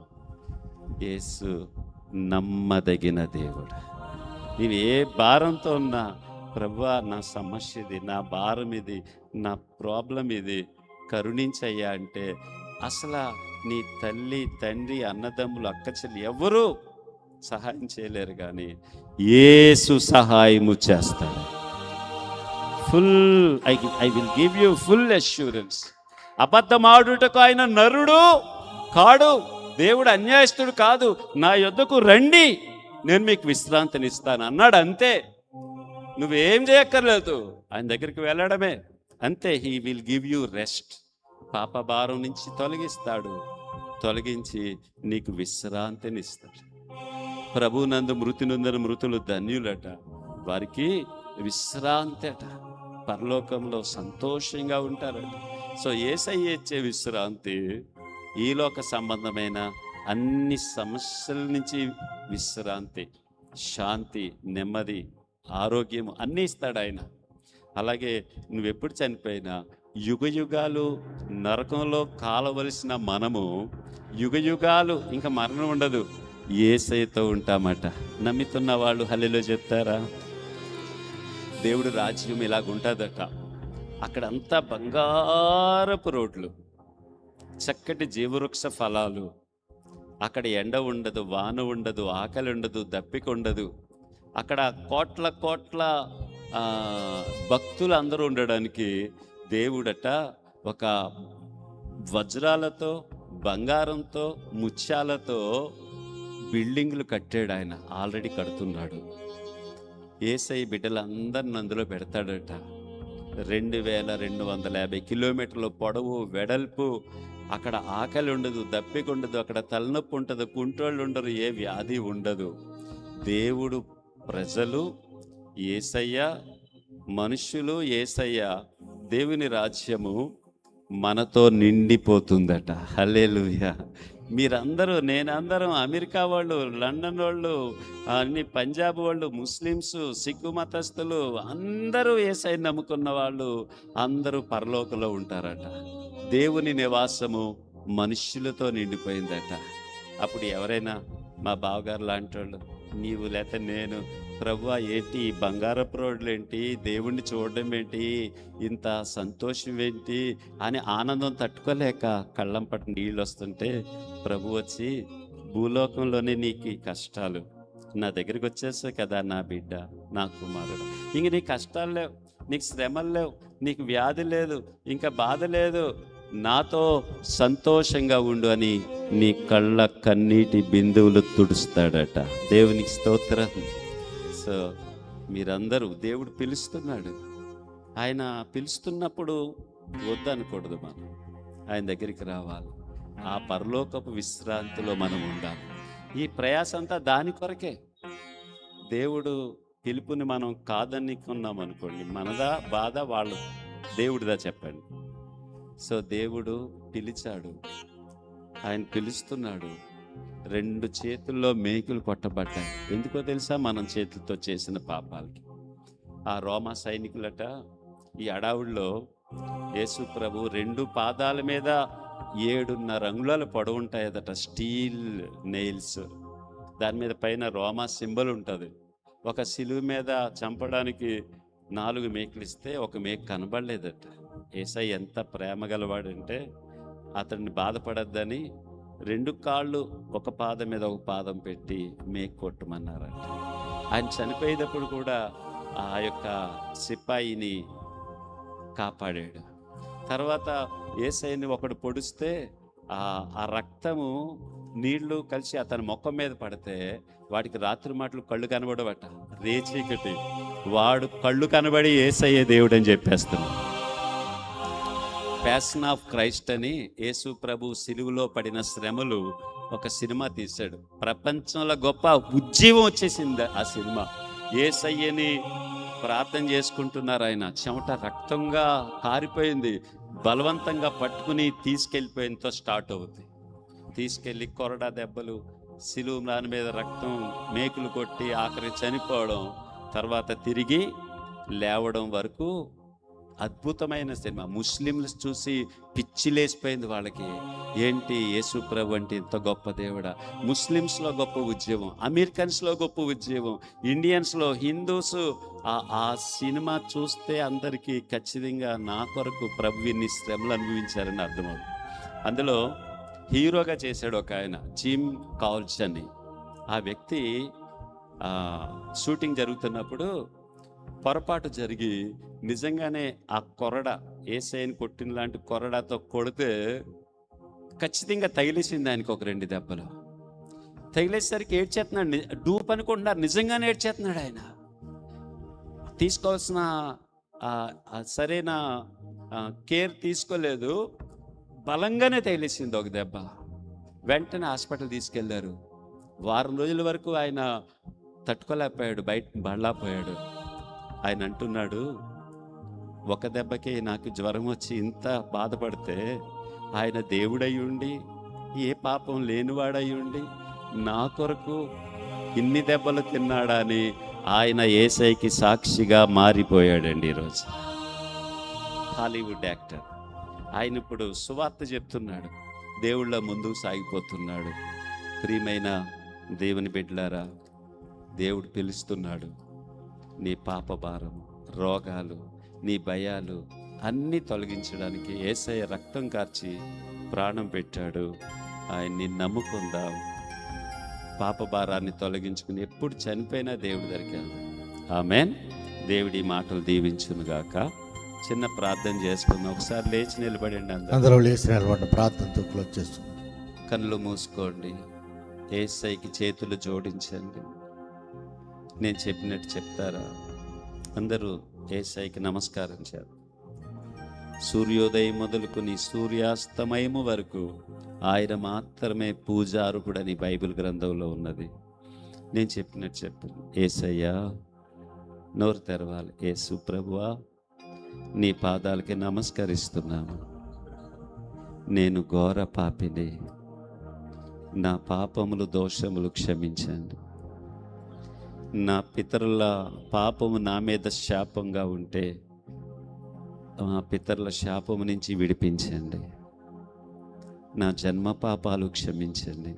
Speaker 5: యేసు నమ్మదగిన దేవుడు. నీవు ఏ భారంతో ఉన్నా, ప్రభువా నా సమస్య ఇది, నా భారం ఇది, నా ప్రాబ్లం ఇది, కరుణించయ్యా అంటే అసలు నీ తల్లి, తండ్రి, అన్నదమ్ములు, అక్క చెల్లి ఎవరు సహాయం చేయలేరు, కానీ యేసు సహాయము చేస్తాడు. I will give you full assurance. అబద్ధమాడుటకు ఆయన నరుడు కాడు, దేవుడు అన్యాయస్తుడు కాదు. నా యొద్దకు రండి, నేను మీకు విశ్రాంతిని ఇస్తాను అన్నాడు. అంతే, నువ్వేం చేయక్కర్లేదు, ఆయన దగ్గరికి వెళ్ళడమే అంతే. He will give you rest. పాప భారం నుంచి తొలగిస్తాడు, తొలగించి నీకు విశ్రాంతిని ఇస్తాడు. ప్రభునందు మృతి నొందిన మృతులు ధన్యులట, వారికి విశ్రాంతి అట, పరలోకంలో సంతోషంగా ఉంటారట. సో యేసయ్య ఇచ్చే విశ్రాంతి ఈ లోక సంబంధమైన అన్ని సమస్యల నుంచి విశ్రాంతి, శాంతి, నెమ్మది, ఆరోగ్యం అన్నీ ఇస్తాడు ఆయన. అలాగే నువ్వెప్పుడు చనిపోయినా యుగయుగాలు నరకంలో కాలవలసిన మనము యుగయుగాలు ఇంకా మరణం ఉండదు, యేసయ్యతో ఉంటామట. నమ్ముతున్న వాళ్ళు హల్లెలూయా చెప్తారా? దేవుడు రాజ్యం ఇలాగుంటుందట. అక్కడంతా బంగారపు రోడ్లు, చక్కటి జీవవృక్ష ఫలాలు, అక్కడ ఎండ ఉండదు, వాన ఉండదు, ఆకలి ఉండదు, దప్పిక ఉండదు. అక్కడ కోట్ల కోట్ల భక్తులు అందరూ ఉండడానికి దేవుడట ఒక వజ్రాలతో, బంగారంతో, ముత్యాలతో బిల్డింగ్లు కట్టాడు. ఆయన ఆల్రెడీ కడుతున్నాడు. యేసయ్య బిడ్డలందరిని అందులో పెడతాడట. 2250 కిలోమీటర్ల పొడవు, వెడల్పు. అక్కడ ఆకలి ఉండదు, దప్పిక ఉండదు, అక్కడ తలనొప్పి ఉంటుంది, కుంటోళ్ళు ఉండరు, ఏ వ్యాధి ఉండదు. దేవుడు, ప్రజలు, యేసయ్య, మనుష్యులు, యేసయ్య, దేవుని రాజ్యము మనతో నిండిపోతుందట. హల్లెలూయా. మీరందరూ, నేనందరం, అమెరికా వాళ్ళు, లండన్ వాళ్ళు, అన్ని పంజాబ్ వాళ్ళు, ముస్లిమ్స్, సిక్కు మతస్థులు అందరూ యేసయ్యని నమ్ముకున్న వాళ్ళు అందరూ పరలోకంలో ఉంటారట. దేవుని నివాసము మనుష్యులతో నిండిపోయిందట. అప్పుడు ఎవరైనా మా బావగారు లాంటి వాళ్ళు, నీవు లేక నేను, ప్రభువా ఏంటి ఈ బంగారపు రోడ్లు ఏంటి, దేవుణ్ణి చూడడం ఏంటి, ఇంత సంతోషం ఏంటి అని ఆనందం తట్టుకోలేక కళ్ళం పట్టు నీళ్ళు వస్తుంటే ప్రభు వచ్చి, భూలోకంలోనే నీకు ఈ కష్టాలు, నా దగ్గరికి వచ్చేసావు కదా నా బిడ్డ, నా కుమారుడు, ఇంక నీ కష్టాలు లేవు, నీకు శ్రమలు లేవు, నీకు వ్యాధి లేదు, ఇంకా బాధ లేదు, నాతో సంతోషంగా ఉండు అని నీ కళ్ళ కన్నీటి బిందువులు తుడుస్తాడట. దేవునికి స్తోత్రం. సో మీరందరూ, దేవుడు పిలుస్తున్నాడు. ఆయన పిలుస్తున్నప్పుడు వద్దనకూడదు, మనం ఆయన దగ్గరికి రావాలి. ఆ పరలోకపు విశ్రాంతిలో మనం ఉండాలి. ఈ ప్రయాస అంతా దాని కొరకే. దేవుడు పిలుపుని మనం కాదనుకున్నాం అనుకోండి, మనదా బాధ, వాళ్ళు దేవుడిదా చెప్పండి. సో దేవుడు పిలిచాడు, ఆయన పిలుస్తున్నాడు. 2 చేతుల్లో మేకులు కొట్టబడ్డాయి. ఎందుకో తెలుసా? మనం చేతులతో చేసిన పాపాలకి. ఆ రోమా సైనికులట ఈ అడావుల్లో యేసు ప్రభు 2 పాదాల మీద 7.5 అంగుళాలు పొడవు ఉంటాయదట, స్టీల్ నెయిల్స్. దాని మీద పైన రోమా సింబల్ ఉంటుంది. ఒక సిలువ మీద చంపడానికి 4 మేకులు ఇస్తే ఒక మేకు కనబడలేదట. యేసయ్య ఎంత ప్రేమ గలవాడంటే అతన్ని బాధపడద్దని 2 కాళ్ళు ఒక పాదం మీద ఒక పాదం పెట్టి మేకు కొట్టమన్నారట. ఆయన చనిపోయేటప్పుడు కూడా ఆ యొక్క సిపాయిని కాపాడాడు. తర్వాత యేసయ్యని ఒకడు పొడిస్తే ఆ రక్తము నీళ్లు కలిసి అతని ముఖం మీద పడితే వాడికి రాత్రి మాటలు కళ్ళు కనబడవట, రేచీకటి. వాడు కళ్ళు కనబడి యేసయ్య దేవుడు అని చెప్పేస్తున్నాడు. ప్యాషన్ ఆఫ్ క్రైస్ట్ అని యేసు ప్రభు సిలువలో పడిన శ్రమలు ఒక సినిమా తీశాడు. ప్రపంచంలో గొప్ప ఉజ్జీవం వచ్చేసింది ఆ సినిమా. యేసయ్యని ప్రార్థన చేసుకుంటున్నారు, ఆయన చెమట రక్తంగా కారిపోయింది, బలవంతంగా పట్టుకుని తీసుకెళ్ళిపోయినతో స్టార్ట్ అవుతుంది. తీసుకెళ్ళి కొరడా దెబ్బలు, సిలువ దాని మీద రక్తం, మేకులు కొట్టి ఆఖరి చనిపోవడం, తర్వాత తిరిగి లేవడం వరకు అద్భుతమైన సినిమా. ముస్లింలు చూసి పిచ్చిలేసిపోయింది వాళ్ళకి. ఏంటి యేసు ప్రభు అంటే ఇంత గొప్ప దేవుడా? ముస్లిమ్స్లో గొప్ప ఉద్యమం, అమెరికన్స్లో గొప్ప ఉద్యమం, ఇండియన్స్లో, హిందూస్ ఆ సినిమా చూస్తే అందరికీ ఖచ్చితంగా నా కొరకు ప్రభు ఇన్ని శ్రమలు అనుభవించారని అర్థమవుతుంది. అందులో హీరోగా చేశాడు ఒక ఆయన, జిమ్ కాల్జ్ అని. ఆ వ్యక్తి షూటింగ్ జరుగుతున్నప్పుడు పొరపాటు జరిగి నిజంగానే ఆ కొరడ, యేసయ్యని కొట్టిన లాంటి కొరడాతో కొడితే ఖచ్చితంగా తగిలేసింది ఆయనకు ఒక 2 దెబ్బలు. తగిలేసరికి ఏడ్చేస్తున్నాడు, డూప్ అనుకుంటున్నారు, నిజంగానే ఏడ్చేస్తున్నాడు ఆయన. తీసుకోవాల్సిన సరైన కేర్ తీసుకోలేదు, బలంగానే తగిలేసింది ఒక దెబ్బ. వెంటనే హాస్పిటల్ తీసుకెళ్లారు. వారం రోజుల వరకు ఆయన తట్టుకోలేకపోయాడు, బయట బళ్ళాపోయాడు. ఆయన అంటున్నాడు, ఒక దెబ్బకే నాకు జ్వరం వచ్చి ఇంత బాధపడితే ఆయన దేవుడై ఉండి, ఏ పాపం లేనివాడై ఉండి నా కొరకు ఇన్ని దెబ్బలు తిన్నాడా అని ఆయన యేసయ్యకి సాక్షిగా మారిపోయాడండి ఈరోజు. హాలీవుడ్ యాక్టర్ ఆయన ఇప్పుడు సువార్త చెప్తున్నాడు, దేవుళ్ళ ముందుకు సాగిపోతున్నాడు. ప్రియమైన దేవుని బిడ్డలారా, దేవుడు పిలుస్తున్నాడు. నీ పాప భారం, రోగాలు, నీ భయాలు అన్నీ తొలగించడానికి యేసయ్య రక్తం కార్చి ప్రాణం పెట్టాడు. ఆయన్ని నమ్ముకుందాం. పాప భారాన్ని తొలగించుకుని ఎప్పుడు చనిపోయినా దేవుడి దగ్గరికి వెళ్దాం. ఆమేన్. దేవుడి మాటలు దీవించునుగాక. చిన్న ప్రార్థన చేసుకుందాం. ఒకసారి లేచి నిలబడండి.
Speaker 2: అందరూ లేచి నిలబడి ప్రార్థనతో క్లోజ్ చేస్తున్నాం.
Speaker 5: కళ్ళు మూసుకోండి, యేసయ్యకి చేతులు జోడించండి. నేను చెప్పినట్టు చెప్తారా? అందరూ యేసయ్యకి నమస్కారం చేద్దాం. సూర్యోదయం మొదలుకొని సూర్యాస్తమయము వరకు ఆయన మాత్రమే పూజార్హుడని బైబిల్ గ్రంథంలో ఉన్నది. నేను చెప్పినట్టు చెప్పాను. యేసయ్యా, నోరు తెరవాలి. యేసు ప్రభువా, నీ పాదాలకి నమస్కరిస్తున్నాను. నేను ఘోర పాపిని, నా పాపములు దోషములు క్షమించండి. నా పితరుల పాపము నా మీద శాపంగా ఉంటే మా పితరుల శాపము నుంచి విడిపించండి. నా జన్మ పాపాలు క్షమించండి,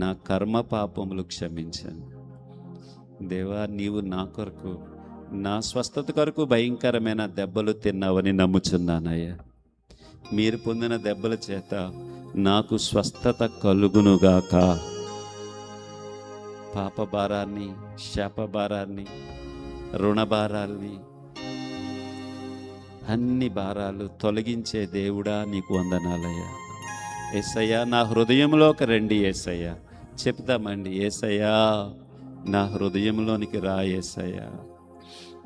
Speaker 5: నా కర్మ పాపములు క్షమించండి. దేవా, నీవు నా కొరకు, నా స్వస్థత కొరకు భయంకరమైన దెబ్బలు తిన్నావని నమ్ముచున్నానయ్యా. మీరు పొందిన దెబ్బల చేత నాకు స్వస్థత కలుగునుగాక. పాప భారాన్ని, శాప భారాన్ని, రుణ భారాల్ని, అన్ని భారాలు తొలగించే దేవుడా నీకు వందనాలయ్యా. యేసయ్యా, నా హృదయంలోకి రండి. యేసయ్యా, చెప్తామండి. యేసయ్యా, నా హృదయంలోనికి రా. యేసయ్యా,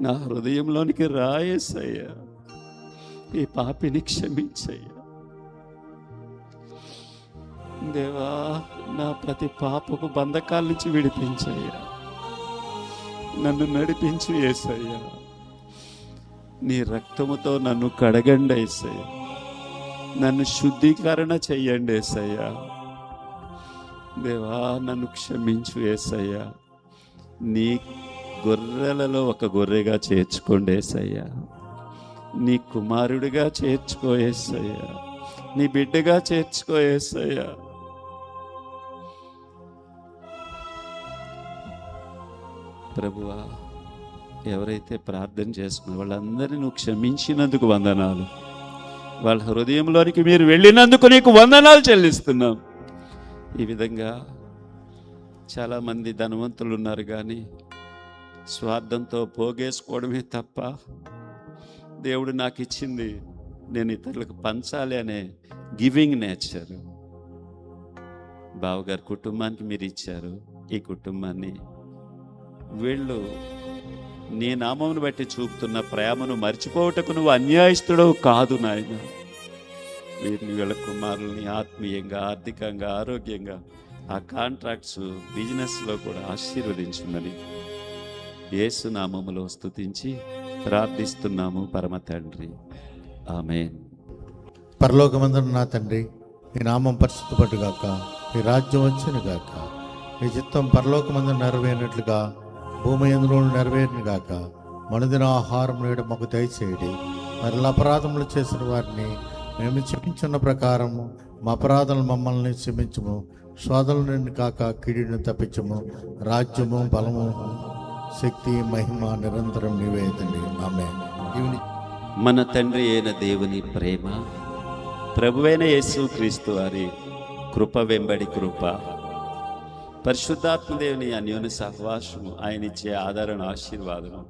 Speaker 5: నా హృదయంలోనికి రా. యేసయ్యా, ఈ పాపిని క్షమించయ్యా. దేవా, నా ప్రతి పాపకు బంధకాల నుంచి విడిపించయ్యా. నన్ను నడిపించు యేసయ్యా. నీ రక్తముతో నన్ను కడగండి యేసయ్యా. నన్ను శుద్ధీకరణ చెయ్యండి యేసయ్యా. దేవా, నన్ను క్షమించు యేసయ్యా. నీ గొర్రెలలో ఒక గొర్రెగా చేర్చుకోండి యేసయ్యా. నీ కుమారుడిగా చేర్చుకో యేసయ్యా. నీ బిడ్డగా చేర్చుకో యేసయ్యా. ప్రభువా, ఎవరైతే ప్రార్థన చేసుకున్న వాళ్ళందరినీ నువ్వు క్షమించినందుకు వందనాలు. వాళ్ళ హృదయంలోనికి మీరు వెళ్ళినందుకు నీకు వందనాలు చెల్లిస్తున్నాం. ఈ విధంగా చాలామంది ధనవంతులు ఉన్నారు, కానీ స్వార్థంతో పోగేసుకోవడమే తప్ప దేవుడు నాకు ఇచ్చింది నేను ఇతరులకు పంచాలి అనే గివింగ్ నేచర్. బావగారి కుటుంబానికి మీరు ఇచ్చారు. ఈ కుటుంబాన్ని వీళ్ళు నీ నామమును బట్టి చూపుతున్న ప్రేమను మర్చిపోవటకు నువ్వు అన్యాయస్తుడవు కాదు నాయన. వీరిని, వీళ్ళ కుమారుల్ని ఆత్మీయంగా, ఆర్థికంగా, ఆరోగ్యంగా, ఆ కాంట్రాక్ట్స్, బిజినెస్లో కూడా ఆశీర్వదించమని యేసు నామములో స్తుతించి ప్రార్థిస్తున్నాము పరమ తండ్రి. ఆమేన్.
Speaker 2: పరలోకమందున నా తండ్రి, నీ నామం పరిశుద్ధపడుగాక, నీ రాజ్యం వచ్చును గాక, నీ చిత్తం పరలోకమందున నెరవేరినట్లుగా భూమి యందును నెరవేరును గాక. మనుదిన ఆహారం నేడు మాకు దయచేయడి. మరి అపరాధములు చేసిన వారిని మేము క్షమించున్న ప్రకారం మా అపరాధాలు మమ్మల్ని క్షమించము. శోధనల నుండి కాక కీడును తప్పించము. రాజ్యము, బలము, శక్తి, మహిమ నిరంతరం నీవే తండ్రి. ఆమేన్.
Speaker 5: మన తండ్రి అయిన దేవుని ప్రేమ, ప్రభువైన యేసు క్రీస్తు వారి కృప వెంబడి కృప, పరిశుద్ధాత్మ దేవుని అన్యోన్య సహవాసము, ఆయన ఇచ్చే ఆదరణ, ఆశీర్వాదము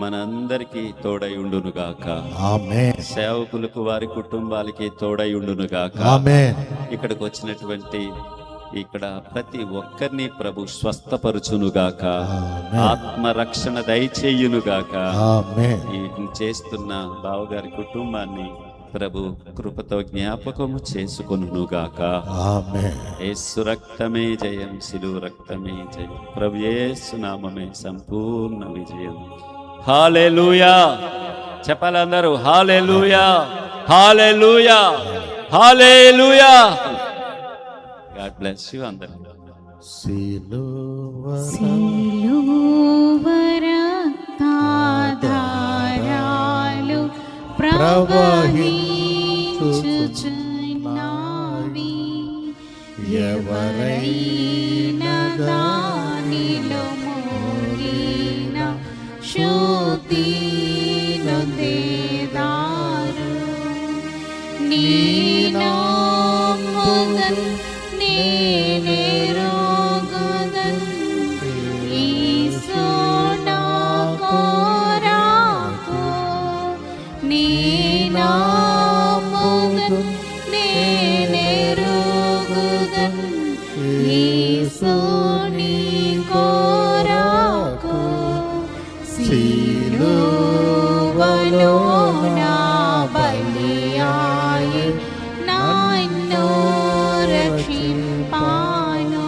Speaker 5: మనందరికీ తోడై ఉండునుగాక.
Speaker 2: ఆమేన్.
Speaker 5: సేవకులకు, వారి కుటుంబాలకి తోడై ఉండునుగాక.
Speaker 2: ఆమేన్.
Speaker 5: ఇక్కడికి వచ్చినటువంటి ఇక్కడ ప్రతి ఒక్కరిని ప్రభు స్వస్థపరచునుగాక. ఆత్మరక్షణ దయచేయునుగాక.
Speaker 2: ఆమేన్.
Speaker 5: వీటిని చేస్తున్న బావగారి కుటుంబాన్ని ప్రభు కృపతో జ్ఞాపకము చేసుకొనుగాక.
Speaker 2: ఆమేన్.
Speaker 5: యేసు రక్తమే జయం, శిలువ రక్తమే జయం, ప్రభు యేసు నామమే సంపూర్ణ విజయం. హల్లెలూయా. చెప్పాలందరూ హల్లెలూయా, హల్లెలూయా, హల్లెలూయా. గాడ్ బ్లెస్ యు అందరూ.
Speaker 3: సిలువరక్తధారాలు ప్రవహించుచున్నవి. ఎవరైనా దానిలో మునిగిన శుద్ధి నొందేదారు. నీ నామమున నేనే రోగదన్ ఈశో నా కోరాకు. నీ నామమున నేనే రోగదన్ ఈశో నీ కోరాకు. సిలువలో నా బలియాయె నన్ను రక్షింపాను.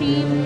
Speaker 6: sheep